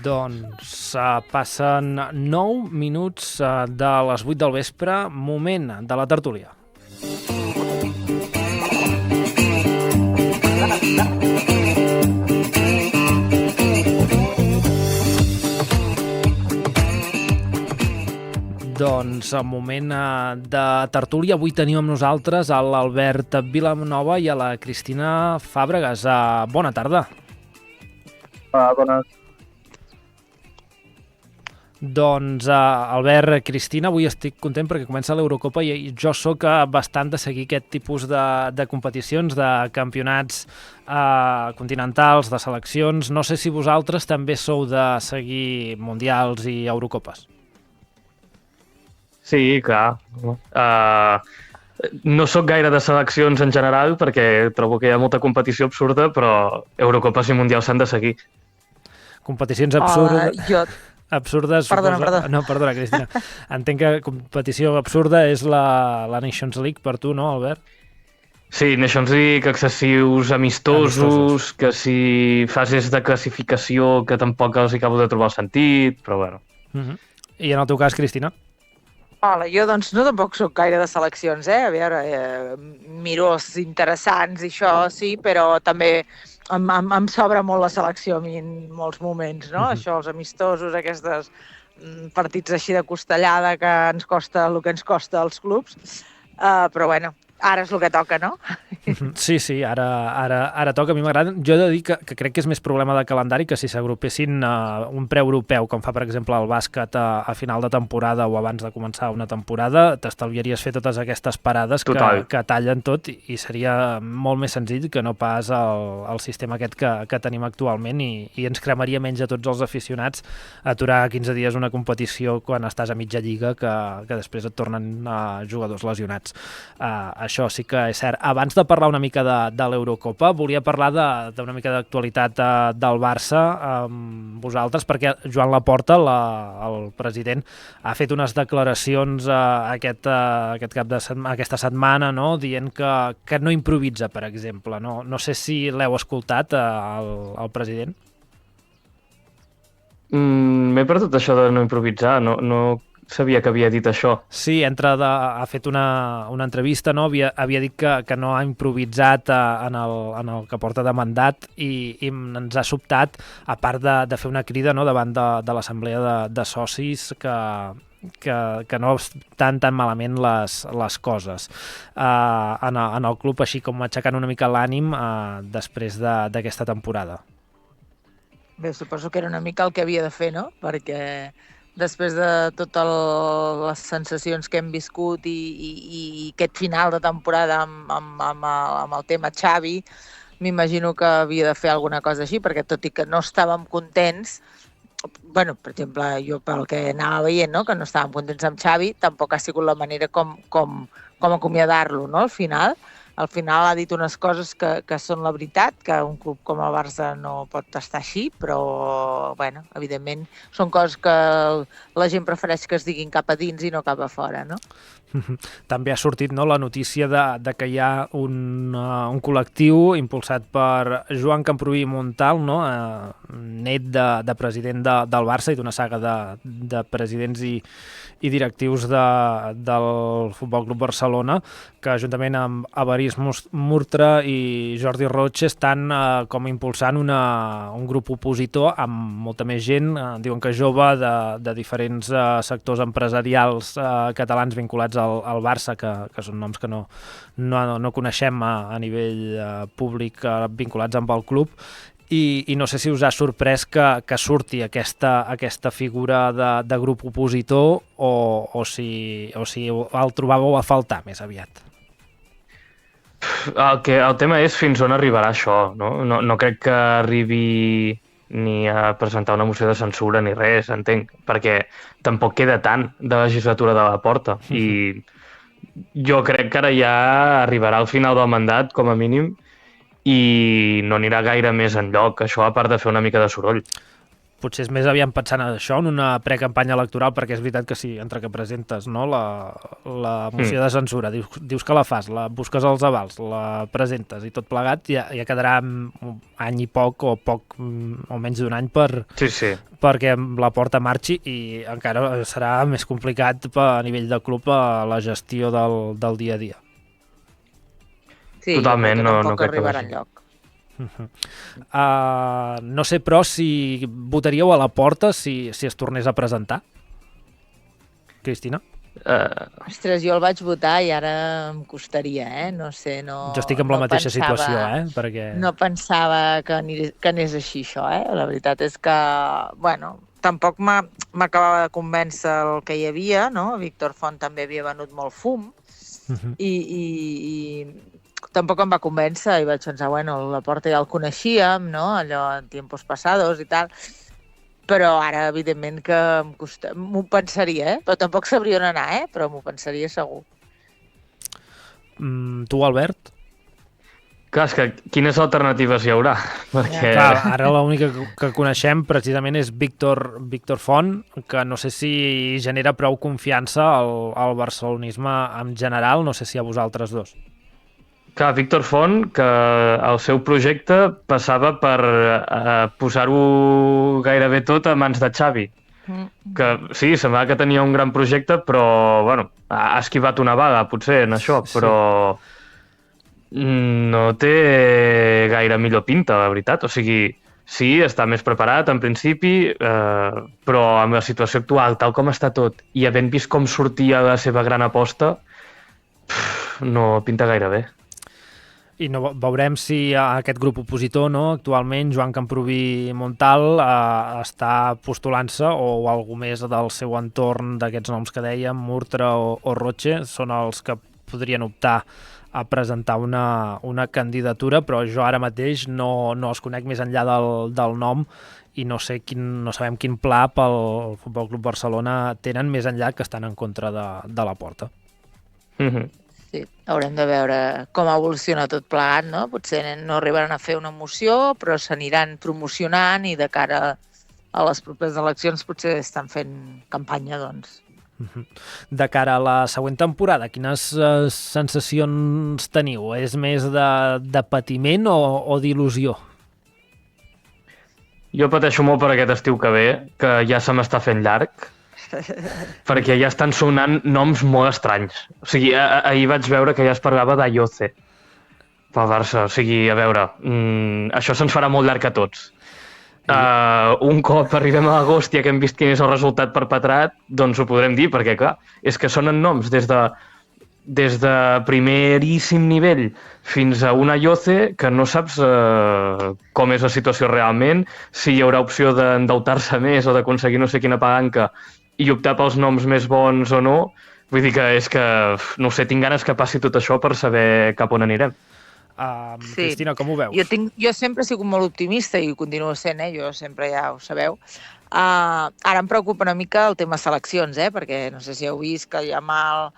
Doncs passen 9 minuts de les 8 del vespre, moment de la tertúlia. Doncs el moment de tertúlia. Avui tenim amb nosaltres a l'Albert Vilanova i a la Cristina Fàbregas. Bona tarda. Bona. Doncs, Albert, Cristina, avui estic content perquè comença l'Eurocopa i jo sóc bastant de seguir aquest tipus de competicions, de campionats continentals, de seleccions. No sé si vosaltres també sou de seguir mundials i Eurocopes. Sí, clar. No sóc gaire de seleccions en general perquè trobo que hi ha molta competició absurda, però Eurocopes i Mundials s'han de seguir. Competicions absurdes... Absurdes... Perdona. No, perdona, Cristina. Entenc que competició absurda és la Nations League per tu, no, Albert? Sí, Nations League, excessius amistosos, que si fases de classificació que tampoc els acabo de trobar el sentit, però bueno. I en el teu cas, Cristina? Hola, jo doncs no tampoc sóc gaire de seleccions, A veure, miro els interessants i això, sí, però també em sobra molt la selecció a mi en molts moments, no? Això, els amistosos, aquests partits així de costellada que ens costa el que ens costa als clubs, però bueno, ara és el que toca, no? Sí, ara toca. A mi m'agrada. Jo he de dir que crec que és més problema de calendari que si s'agrupessin un pre-europeu, com fa, per exemple, el bàsquet a final de temporada o abans de començar una temporada, t'estalviaries fer totes aquestes parades que tallen tot i seria molt més senzill que no pas el sistema aquest que tenim actualment i ens cremaria menys a tots els aficionats aturar 15 dies una competició quan estàs a mitja lliga que després et tornen jugadors lesionats. Això sí que és cert. Abans de parlar una mica de l'Eurocopa, volia parlar d'una mica d'actualitat del Barça amb vosaltres, perquè Joan Laporta, el president, ha fet unes declaracions aquesta setmana, no? Dient que no improvisa, per exemple. No sé si l'heu escoltat, el president. M'he perdut això de no improvisar, no sabia que havia dit això. Sí, ha fet una entrevista, no? Havia dit que no ha improvisat en el que porta de mandat i ens ha sobtat, a part de fer una crida, no? Davant de l'assemblea de socis que no estan tan malament les coses en el club, així com aixecant una mica l'ànim després d'aquesta temporada. Bé, suposo que era una mica el que havia de fer, no? Perquè després de totes les sensacions que hem viscut i aquest final de temporada amb el tema Xavi, m'imagino que havia de fer alguna cosa així, perquè tot i que no estàvem contents, bueno, per exemple, jo pel que anava veient, no? Que no estàvem contents amb Xavi, tampoc ha sigut la manera com acomiadar-lo, no? Al final ha dit unes coses que són la veritat, que un club com el Barça no pot estar així, però, bueno, evidentment, són coses que la gent prefereix que es diguin cap a dins i no cap a fora, no? També ha sortit, no, la notícia de que hi ha un col·lectiu impulsat per Joan Camprubí Montal, no? Net de president del Barça i d'una saga de presidents i directius del Futbol Club Barcelona, que juntament amb Evarist Murtra i Jordi Roig estan com impulsant un grup opositor amb molta més gent, diuen que jove, de diferents sectors empresarials catalans vinculats al Barça, que són noms que no coneixem a nivell públic vinculats amb el club, i no sé si us ha sorprès que surti aquesta figura de grup opositor o si el trobàveu a faltar més aviat. El tema és fins on arribarà això, no? No crec que arribi ni a presentar una moció de censura ni res, entenc, perquè tampoc queda tant de legislatura de la porta i jo crec que ara ja arribarà al final del mandat, com a mínim, i no anirà gaire més enlloc, això a part de fer una mica de soroll. potser és més aviat pensant en això, en una precampanya electoral, perquè és veritat que sí, entre que presentes, no, la moció de censura, dius que la fas, la busques els avals, la presentes i tot plegat, ja quedarà un any i poc o menys d'un any perquè la porta marxi i encara serà més complicat a nivell de club la gestió del dia a dia. Sí, totalment, no crec que arribarà enlloc. No sé, però, si votaríeu a la porta si es tornés a presentar? Cristina? Ostres, jo el vaig votar i ara em costaria, no sé, no... Jo estic en la mateixa situació, perquè... No pensava que anés així, això, La veritat és que, bueno, tampoc m'acabava de convèncer el que hi havia, no? Víctor Font també havia venut molt fum i tampoc em va convèncer i vaig pensar, bueno, la porta ja el coneixíem, no? Allò en tiempos passados i tal, però ara, evidentment, que m'ho pensaria, Però tampoc sabria on anar, però m'ho pensaria segur. Tu, Albert? Clar, és que quines alternatives hi haurà? Perquè... Clar, ara l'única que coneixem precisament és Víctor Font, que no sé si genera prou confiança al barcelonisme en general, no sé si a vosaltres dos. Clar, Víctor Font, que el seu projecte passava per posar-ho gairebé tot a mans de Xavi. Que sí, semblava que tenia un gran projecte, però, bueno, ha esquivat una vaga, potser, en això, però no té gaire millor pinta, la veritat. O sigui, sí, està més preparat, en principi, però amb la situació actual, tal com està tot, i havent vist com sortia la seva gran aposta, no pinta gaire bé. I no veurem si aquest grup opositor, no, actualment, Joan Camprubí Montal, està postulant-se o algú més del seu entorn d'aquests noms que dèiem, Murtra o Roche, són els que podrien optar a presentar una candidatura, però jo ara mateix no els conec més enllà del nom i no sabem quin pla pel Futbol Club Barcelona tenen més enllà que estan en contra de la porta. Sí, haurem de veure com evoluciona tot plegat, no? Potser no arribaran a fer una moció, però s'aniran promocionant i de cara a les properes eleccions potser estan fent campanya, doncs. De cara a la següent temporada, quines sensacions teniu? És més de patiment o d'il·lusió? Jo pateixo molt per aquest estiu que ve, que ja se m'està fent llarg, perquè ja estan sonant noms molt estranys. O sigui, ahir vaig veure que ja es parlava d'Ayoce pel Barça. O sigui, a veure, això se'ns farà molt llarg a tots. Un cop arribem a l'agost i que hem vist quin és el resultat perpetrat, doncs ho podrem dir, perquè clar, és que sonen noms des de primeríssim nivell fins a un Ayoce que no saps com és la situació realment, si hi haurà opció d'endeutar-se més o d'aconseguir no sé quina palanca i optar pels noms més bons o no. Vull dir que és que, no sé, tinc ganes que passi tot això per saber cap on anirem. Sí. Cristina, com ho veus? Jo sempre he sigut molt optimista i ho continuo sent, jo sempre ja ho sabeu. Ara em preocupa una mica el tema seleccions, perquè no sé si heu vist que Yamal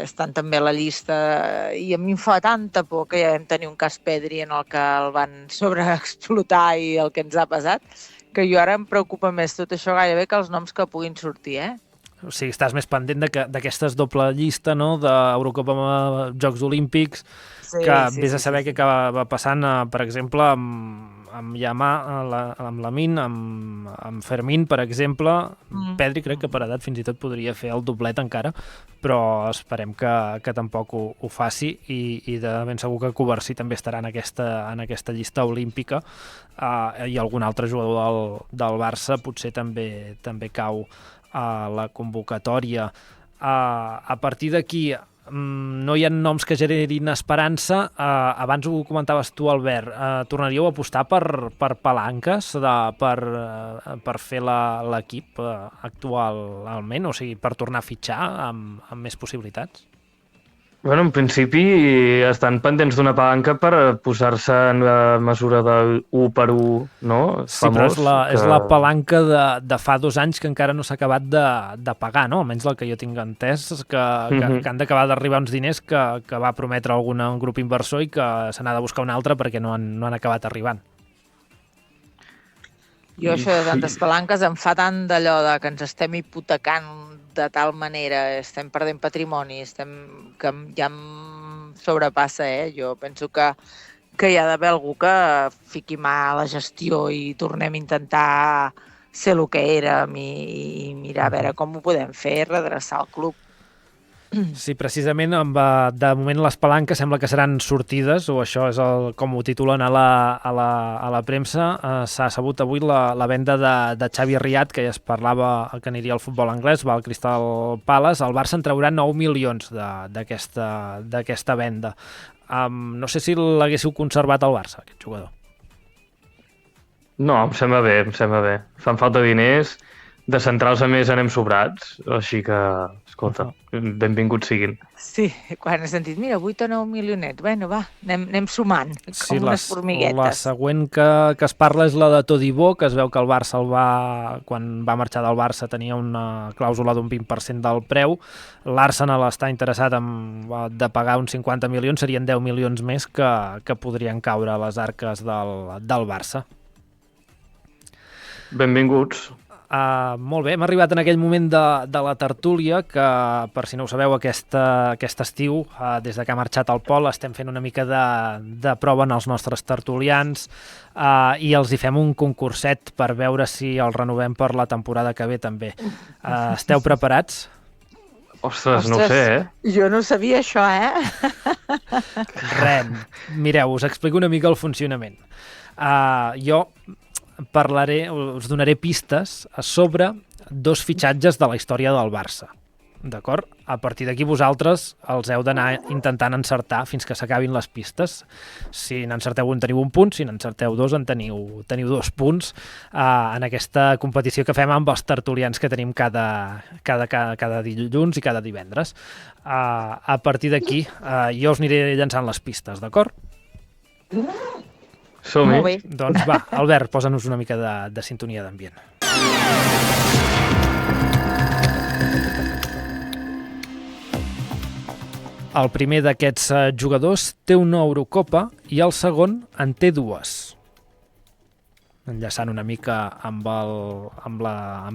estan també a la llista i a mi em fa tanta por que ja vam tenir un cas Pedri en el que el van sobreexplotar i el que ens ha passat, que jo ara em preocupa més tot això gairebé que els noms que puguin sortir, O sigui, estàs més pendent d'aquestes doble llista, no?, d'Eurocopa amb Jocs Olímpics, que vés a saber què acaba passant, per exemple, amb Yamal, amb Lamine, amb Fermín, per exemple. Pedri crec que per edat fins i tot podria fer el doblet encara, però esperem que tampoc ho faci i de ben segur que Covarsí també estarà en aquesta llista olímpica i algun altre jugador del Barça potser també cau a la convocatòria. A partir d'aquí no hi ha noms que generin esperança. Abans ho comentaves tu, Albert, tornaríeu a apostar per palanques per fer l'equip actualment, o sigui, per tornar a fitxar amb més possibilitats? Bueno, en principi estan pendents d'una palanca per posar-se en la mesura del 1-1, no? Sí, però és la palanca de fa 2 anys que encara no s'ha acabat de pagar, no? Almenys el que jo tinc entès, que han d'acabar d'arribar uns diners que va prometre un grup inversor i que se n'ha de buscar un altre perquè no han acabat arribant. Jo això de tantes palanques em fa tant d'allò de que ens estem hipotecant de tal manera, estem perdent patrimoni, que ja em sobrepassa, Jo penso que hi ha d'haver algú que fiqui mà a la gestió i tornem a intentar ser el que érem i mirar a veure com ho podem fer, redreçar el club. Sí, precisament de moment les palanques sembla que seran sortides, o això és com ho titulen a la premsa. S'ha sabut avui la venda de Xavi Riat, que ja es parlava que aniria al futbol anglès, va al Crystal Palace. El Barça en traurà 9 milions d'aquesta venda. No sé si l'haguéssiu conservat al Barça, aquest jugador. No, em sembla bé. Fan falta diners, de centrals a més anem sobrats, així que, escolta, benvinguts siguin. Sí, quan he sentit, mira, 8 o 9 milionets, bueno, va, anem sumant, com unes formiguetes. La següent que es parla és la de Todibo, que es veu que el Barça quan va marxar del Barça tenia una clàusula d'un 20% del preu. L'Arsenal està interessat de pagar uns 50 milions, serien 10 milions més que podrien caure a les arques del Barça. Benvinguts. Molt bé, hem arribat en aquell moment de la tertúlia que, per si no ho sabeu, aquest estiu, des de que ha marxat el Pol, estem fent una mica de prova en els nostres tertulians i els hi fem un concurset per veure si el renovem per la temporada que ve també. Esteu preparats? Ostres, no ho sé, Jo no sabia això, Ren, mireu, us explico una mica el funcionament. Jo us donaré pistes sobre 2 fitxatges de la història del Barça, d'acord? A partir d'aquí vosaltres els heu d'anar intentant encertar fins que s'acabin les pistes. Si n'encerteu un teniu un punt, si n'encerteu 2 en teniu 2 punts en aquesta competició que fem amb els tertulians que tenim cada dilluns i cada divendres. A partir d'aquí jo us aniré llançant les pistes, d'acord? Som-hi. Doncs va, Albert, posa'ns una mica de sintonia d'ambient. El primer d'aquests jugadors té una Eurocopa i el segon en té 2. Enllaçant una mica amb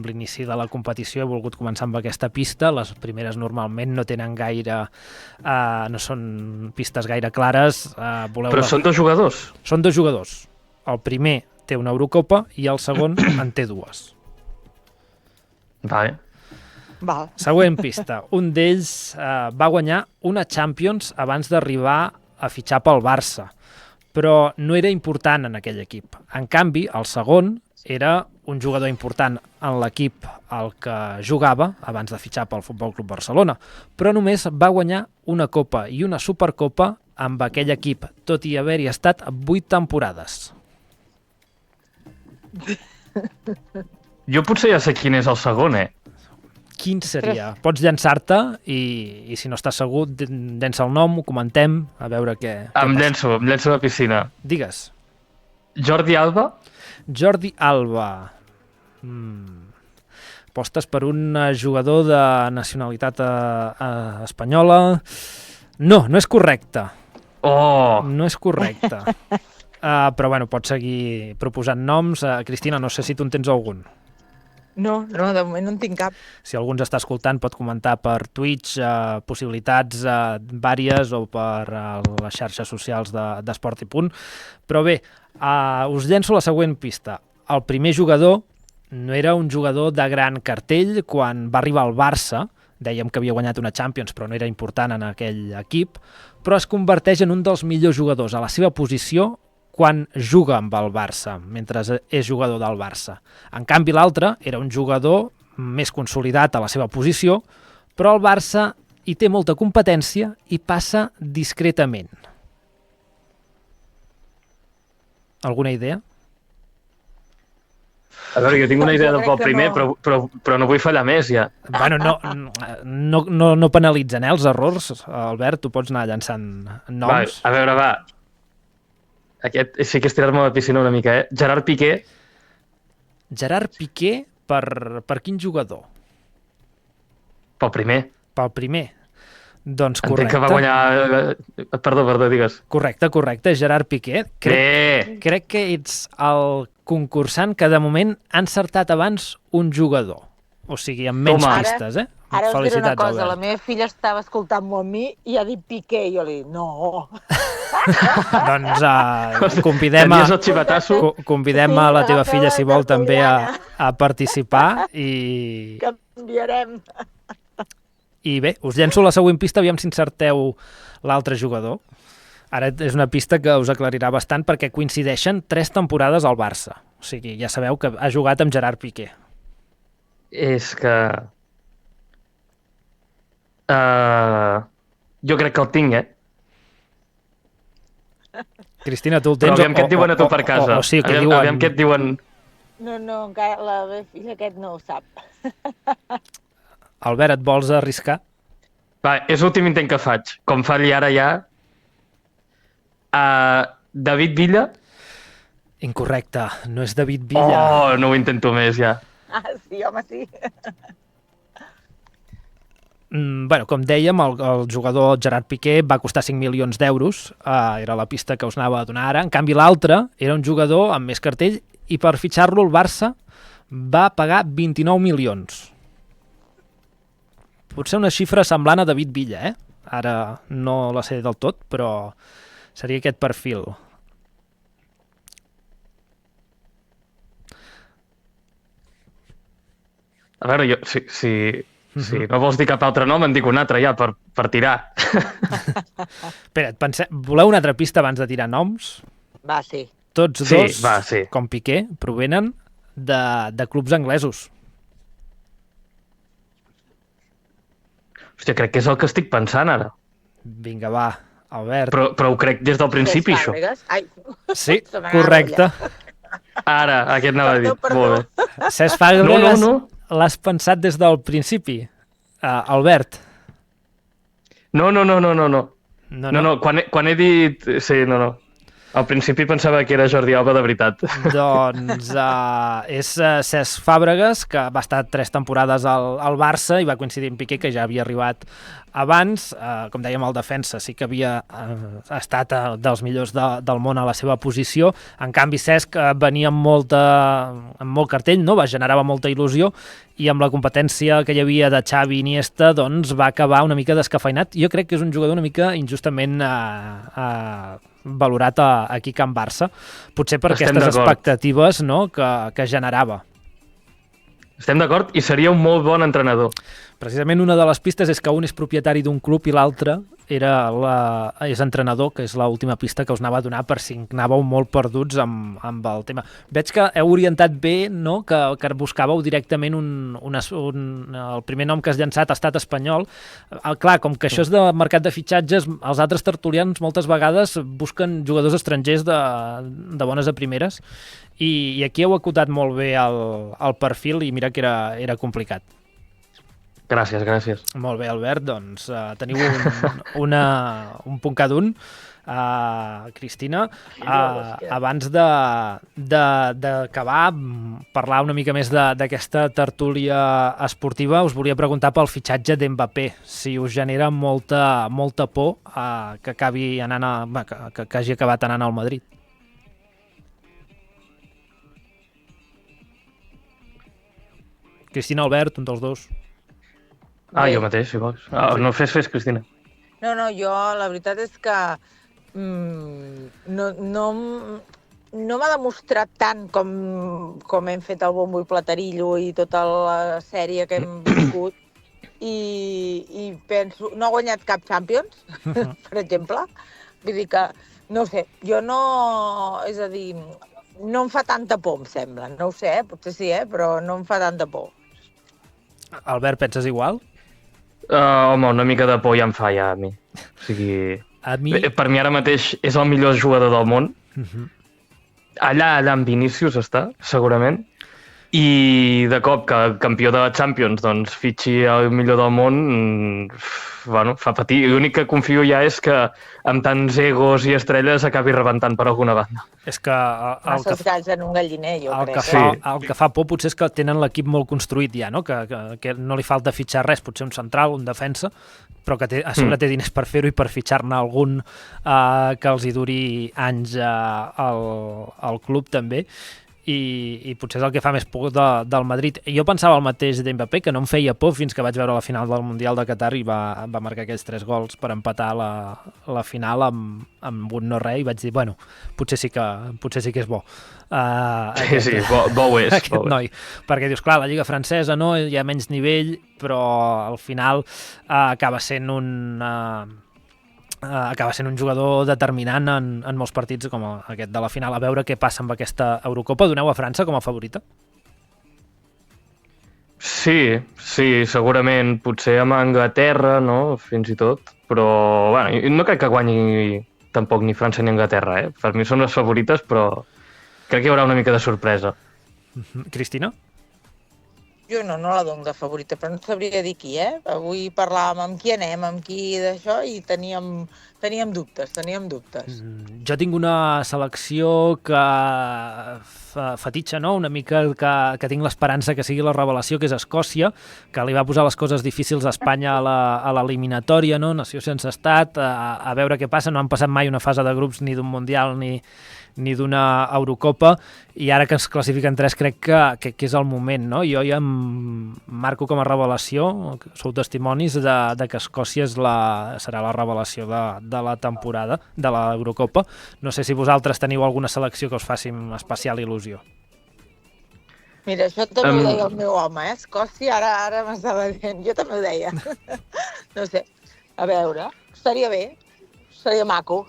l'inici de la competició, he volgut començar amb aquesta pista. Les primeres normalment no tenen no són pistes gaire clares. Però són 2 jugadors? Són 2 jugadors. El primer té una Eurocopa i el segon en té 2. Vale. Val. Següent pista. Un d'ells va guanyar una Champions abans d'arribar a fitxar pel Barça, però no era important en aquell equip. En canvi, el segon era un jugador important en l'equip al que jugava abans de fitxar pel Futbol Club Barcelona, però només va guanyar una Copa i una Supercopa amb aquell equip, tot i haver-hi estat 8 temporades. Jo potser ja sé quin és el segon, Quin seria? Pots llançar-te i si no estàs segur, llença el nom, ho comentem, a veure què Em llenço a la piscina. Digues. Jordi Alba? Jordi Alba. Apostes per un jugador de nacionalitat espanyola? No és correcte. Oh! No és correcte. Però bueno, pots seguir proposant noms. Cristina, no sé si tu en tens algun. No, de moment no en tinc cap. Si algú ens està escoltant pot comentar per Twitch possibilitats vàries o per les xarxes socials d'Esport i Punt. Però bé, us llenço la següent pista. El primer jugador no era un jugador de gran cartell quan va arribar al Barça. Dèiem que havia guanyat una Champions, però no era important en aquell equip. Però es converteix en un dels millors jugadors a la seva posició quan juga amb el Barça, mentre és jugador del Barça. En canvi, l'altre era un jugador més consolidat a la seva posició, però el Barça hi té molta competència i passa discretament. Alguna idea? A veure, jo tinc una idea del primer, però no vull fallar més, ja. Bueno, no penalitzen, els errors, Albert, tu pots anar llançant noms. Va, a veure, va. Aquest sí que és tirar-me a la piscina una mica, Gerard Piqué. Gerard Piqué per quin jugador? Pel primer. Pel primer. Doncs Entenc correcte. que va guanyar... Perdó, digues. Correcte, Gerard Piqué. Crec que ets el concursant que de moment ha encertat abans un jugador. O sigui, amb menys pistes, eh? Ara us diré una Felicitats, cosa, Albert. la meva filla estava escoltant-m'ho a mi i ha dit Piqué, i jo li dic, no. Doncs convidem Tenies el xivatasso? Convidem a la teva filla, si vol, també a participar i... Canviarem. I bé, us llenço la següent pista, aviam si encerteu l'altre jugador. Ara és una pista que us aclarirà bastant perquè coincideixen 3 temporades al Barça. O sigui, ja sabeu que ha jugat amb Gerard Piqué. És que... jo crec que el tinc, Cristina, tu el Però tens? aviam què et diuen a tu per casa. O sigui, que diuen... Aviam què et diuen... No, encara la meva filla aquest no ho sap. Albert, et vols arriscar? Va, és l'últim intent que faig. Com falli ara ja... David Villa? Incorrecte, no és David Villa. Oh, no ho intento més, ja. Sí, home, sí. Bueno, com dèiem, el jugador Gerard Piqué va costar 5 milions d'euros, era la pista que us anava a donar ara. En canvi, l'altre era un jugador amb més cartell i per fitxar-lo el Barça va pagar 29 milions. Potser una xifra semblant a David Villa, eh? Ara no la sé del tot, però seria aquest perfil. A veure, jo, si no vols dir cap altre nom, en dic un altre ja, per tirar. Espera, voleu una altra pista abans de tirar noms? Va, sí. Tots Sí, dos, va, sí. com Piqué, provenen de clubs anglesos. Hòstia, crec que és el que estic pensant ara. Vinga, va, Albert. Però ho crec des del principi, això. Ai, Sí, se m'ha correcte. Ara, aquest anava a dir. Perdó. Molt bé. Cesc Fàbregas, No. l'has pensat des del principi. Albert. No. No. Quan he dit... Sí, no. Al principi pensava que era Jordi Alba de veritat. Doncs és Cesc Fàbregas, que va estar 3 temporades al Barça i va coincidir amb Piqué, que ja havia arribat abans. Com dèiem, el defensa sí que havia estat dels millors del món a la seva posició. En canvi, Cesc venia amb molt cartell, no? Generava molta il·lusió, i amb la competència que hi havia de Xavi i Iniesta, doncs va acabar una mica descafeinat. Jo crec que és un jugador una mica injustament valorat aquí a Can Barça, potser per Estem aquestes d'acord. expectatives, no?, que generava. Estem d'acord i seria un molt bon entrenador. Precisament una de les pistes és que un és propietari d'un club i l'altre és entrenador, que és l'última pista que us anava a donar per si anàveu molt perduts amb el tema. Veig que heu orientat bé, no?, que buscàveu directament el primer nom que has llançat ha estat espanyol. Clar, com que això és de mercat de fitxatges, els altres tertulians moltes vegades busquen jugadors estrangers de bones a primeres, i aquí heu acotat molt bé el perfil, i mira que era complicat. Gràcies. Molt bé, Albert, doncs teniu un punt cada un. Cristina, abans d'acabar, parlar una mica més d'aquesta tertúlia esportiva, us volia preguntar pel fitxatge d'Mbappé, si us genera molta por que acabi anant que hagi acabat anant al Madrid. Cristina, Albert, un dels dos. Jo mateix, si vols. No, fes, Cristina. No, jo la veritat és que no m'ha demostrat tant com hem fet el bombo i platerillo i tota la sèrie que hem viscut, i penso, no ha guanyat cap Champions, per exemple. Vull dir que, no sé, jo no... És a dir, no em fa tanta por, em sembla. No ho sé, potser sí, però no em fa tanta por. Albert, penses igual? Home, una mica de por ja em fa, ja, a mi. O sigui... Per mi ara mateix és el millor jugador del món. Allà amb Vinícius està, segurament. I de cop que el campió de la Champions doncs fitxi el millor del món, bueno, fa patir. L'únic que confio ja és que amb tants egos i estrelles acabi rebentant per alguna banda. És que Masses galls en un galliner, jo crec. el que fa por potser és que tenen l'equip molt construït ja, no? Que no li falta fitxar res, potser un central, un defensa, però que a sobre té diners per fer-ho i per fitxar-ne algun que els hi duri anys al club també. I potser és el que fa més por del Madrid. Jo pensava el mateix d'Mbappé, que no em feia por fins que vaig veure la final del Mundial de Qatar i va marcar aquells 3 gols per empatar la final amb un no res, i vaig dir, bueno, potser sí que és bo. Sí, bo ho és. Aquest noi, perquè dius, clar, la Lliga francesa no, hi ha menys nivell, però al final acaba sent un jugador determinant en molts partits com aquest de la final. A veure què passa amb aquesta Eurocopa. Doneu a França com a favorita? Sí, segurament. Potser amb Anglaterra, no? Fins i tot. Però, bueno, no crec que guanyi tampoc ni França ni Anglaterra, eh? Per mi són les favorites, però crec que hi haurà una mica de sorpresa. Cristina? Jo no la dono de favorita, però no sabria dir qui, eh? Avui parlàvem amb qui anem, amb qui d'això, i teníem dubtes. Jo tinc una selecció que fatitxa, no? Una mica que tinc l'esperança que sigui la revelació, que és Escòcia, que li va posar les coses difícils a Espanya a l'eliminatòria, no? Nació sense estat, a veure què passa. No han passat mai una fase de grups ni d'un Mundial ni d'una Eurocopa, i ara que ens classifiquen 3 crec que és el moment, no? Jo ja em marco com a revelació, sou testimonis de que Escòcia serà la revelació de la temporada de l'Eurocopa. No sé si vosaltres teniu alguna selecció que us faci especial il·lusió. Mira, això també ho deia el meu home, Escòcia, ara m'estava dient, jo també ho deia. No sé, a veure, estaria bé, seria maco.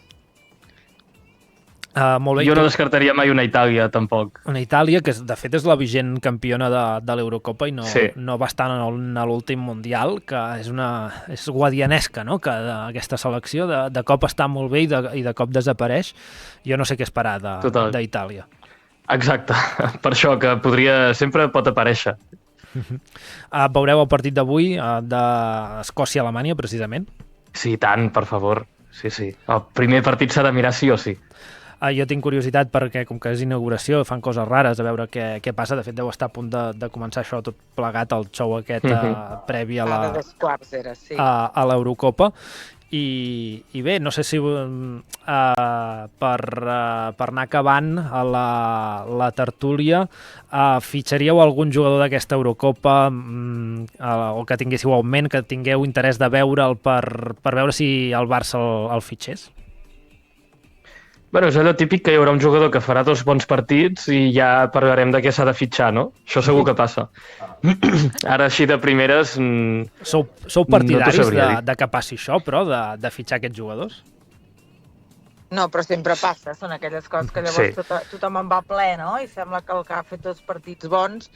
Molt bé. Jo no descartaria mai una Itàlia, tampoc. Una Itàlia, que de fet és la vigent campiona de l'Eurocopa i no va estar en l'últim Mundial, que és guadianesca, no? Que aquesta selecció de cop està molt bé i de cop desapareix. Jo no sé què esperar d'Itàlia. Exacte, per això que sempre pot aparèixer. Veureu el partit d'avui d'Escòcia-Alemanya, precisament? Sí, tant, per favor. Sí. El primer partit s'ha de mirar sí o sí. Jo tinc curiositat perquè, com que és inauguració, fan coses rares, a veure què passa. De fet, deu estar a punt de començar això tot plegat, el show aquest previ a l'Eurocopa. I bé, no sé si per anar acabant a la tertúlia fitxaríeu algun jugador d'aquesta Eurocopa o que tinguéssiu augment, que tingueu interès de veure'l per veure si el Barça el fitxés? Bueno, és allò típic que hi haurà un jugador que farà 2 bons partits i ja parlarem de què s'ha de fitxar, no? Això segur que passa. Ara, així de primeres... Sou partidaris de que passi això, però, de fitxar aquests jugadors? No, però sempre passa. Són aquelles coses que llavors tothom en va ple, no? I sembla que el que ha fet 2 partits bons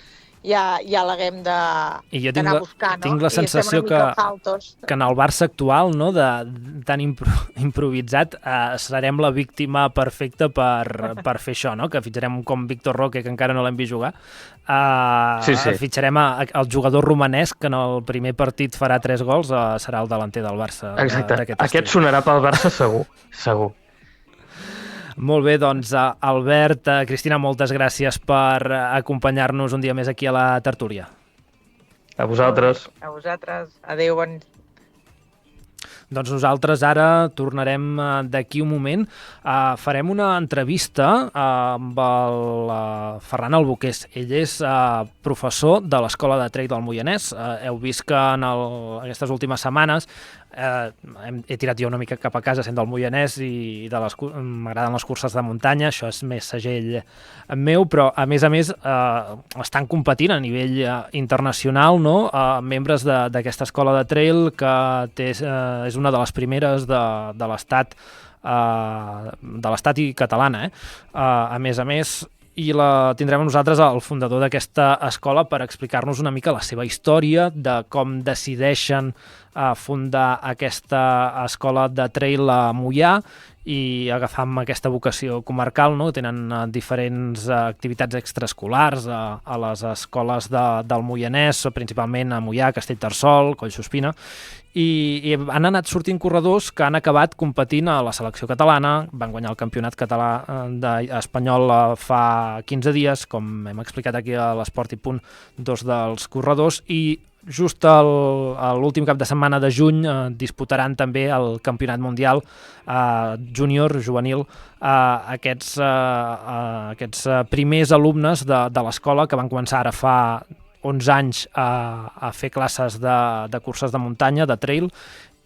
ja l'haguem d'anar buscant, no? Tinc la sensació que en el Barça actual, no, tan improvisat, serem la víctima perfecta per fer això, no? Que fitxarem com Víctor Roque, que encara no l'hem vist jugar. Fitxarem el jugador romanès, que en el primer partit farà 3 gols, serà el delanter del Barça. Exacte, aquest sonarà pel Barça segur. Molt bé, doncs, Albert, Cristina, moltes gràcies per acompanyar-nos un dia més aquí a la tertúlia. A vosaltres. A vosaltres. Adéu, bon nit. Doncs nosaltres ara tornarem d'aquí un moment. Farem una entrevista amb el Ferran Albuqués. Ell és professor de l'Escola de Trail del Moianès. Heu vist que en aquestes últimes setmanes he tirat jo una mica cap a casa sent del Moianès i m'agraden les curses de muntanya, això és més segell meu, però a més estan competint a nivell internacional, no? Membres d'aquesta escola de trail que és una de les primeres de l'estat i catalana. A més, i tindrem a nosaltres el fundador d'aquesta escola per explicar-nos una mica la seva història, de com decideixen fundar aquesta escola de trail a Moià i agafar amb aquesta vocació comarcal, no? Tenen diferents activitats extraescolars a les escoles del Moianès, principalment a Moià, Castellterçol, Collsuspina, i han anat sortint corredors que han acabat competint a la selecció catalana, van guanyar el campionat català espanyol fa 15 dies, com hem explicat aquí a l'Esport i Punt, dos dels corredors, i just l'últim cap de setmana de juny disputaran també el campionat mundial júnior, juvenil, aquests primers alumnes de l'escola que van començar ara fa 11 anys a fer classes de curses de muntanya, de trail,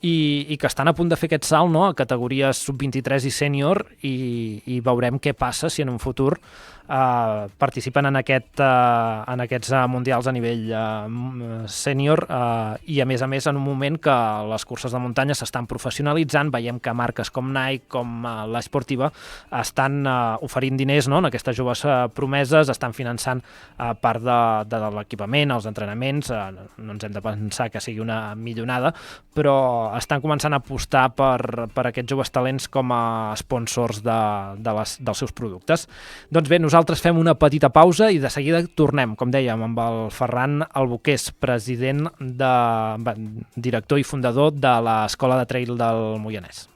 i que estan a punt de fer aquest salt, no?, a categories sub-23 i sènior, i veurem què passa si en un futur participen en aquests mundials a nivell sènior, i a més en un moment que les curses de muntanya s'estan professionalitzant. Veiem que marques com Nike, com l'Esportiva, estan oferint diners, no?, en aquestes joves promeses, estan finançant part de l'equipament, els entrenaments. No ens hem de pensar que sigui una millonada, però estan començant a apostar per aquests joves talents com a sponsors dels seus productes. Doncs bé, nosaltres fem una petita pausa i de seguida tornem, com dèiem, amb el Ferran Albuqués, director i fundador de l'Escola de Trail del Moianès.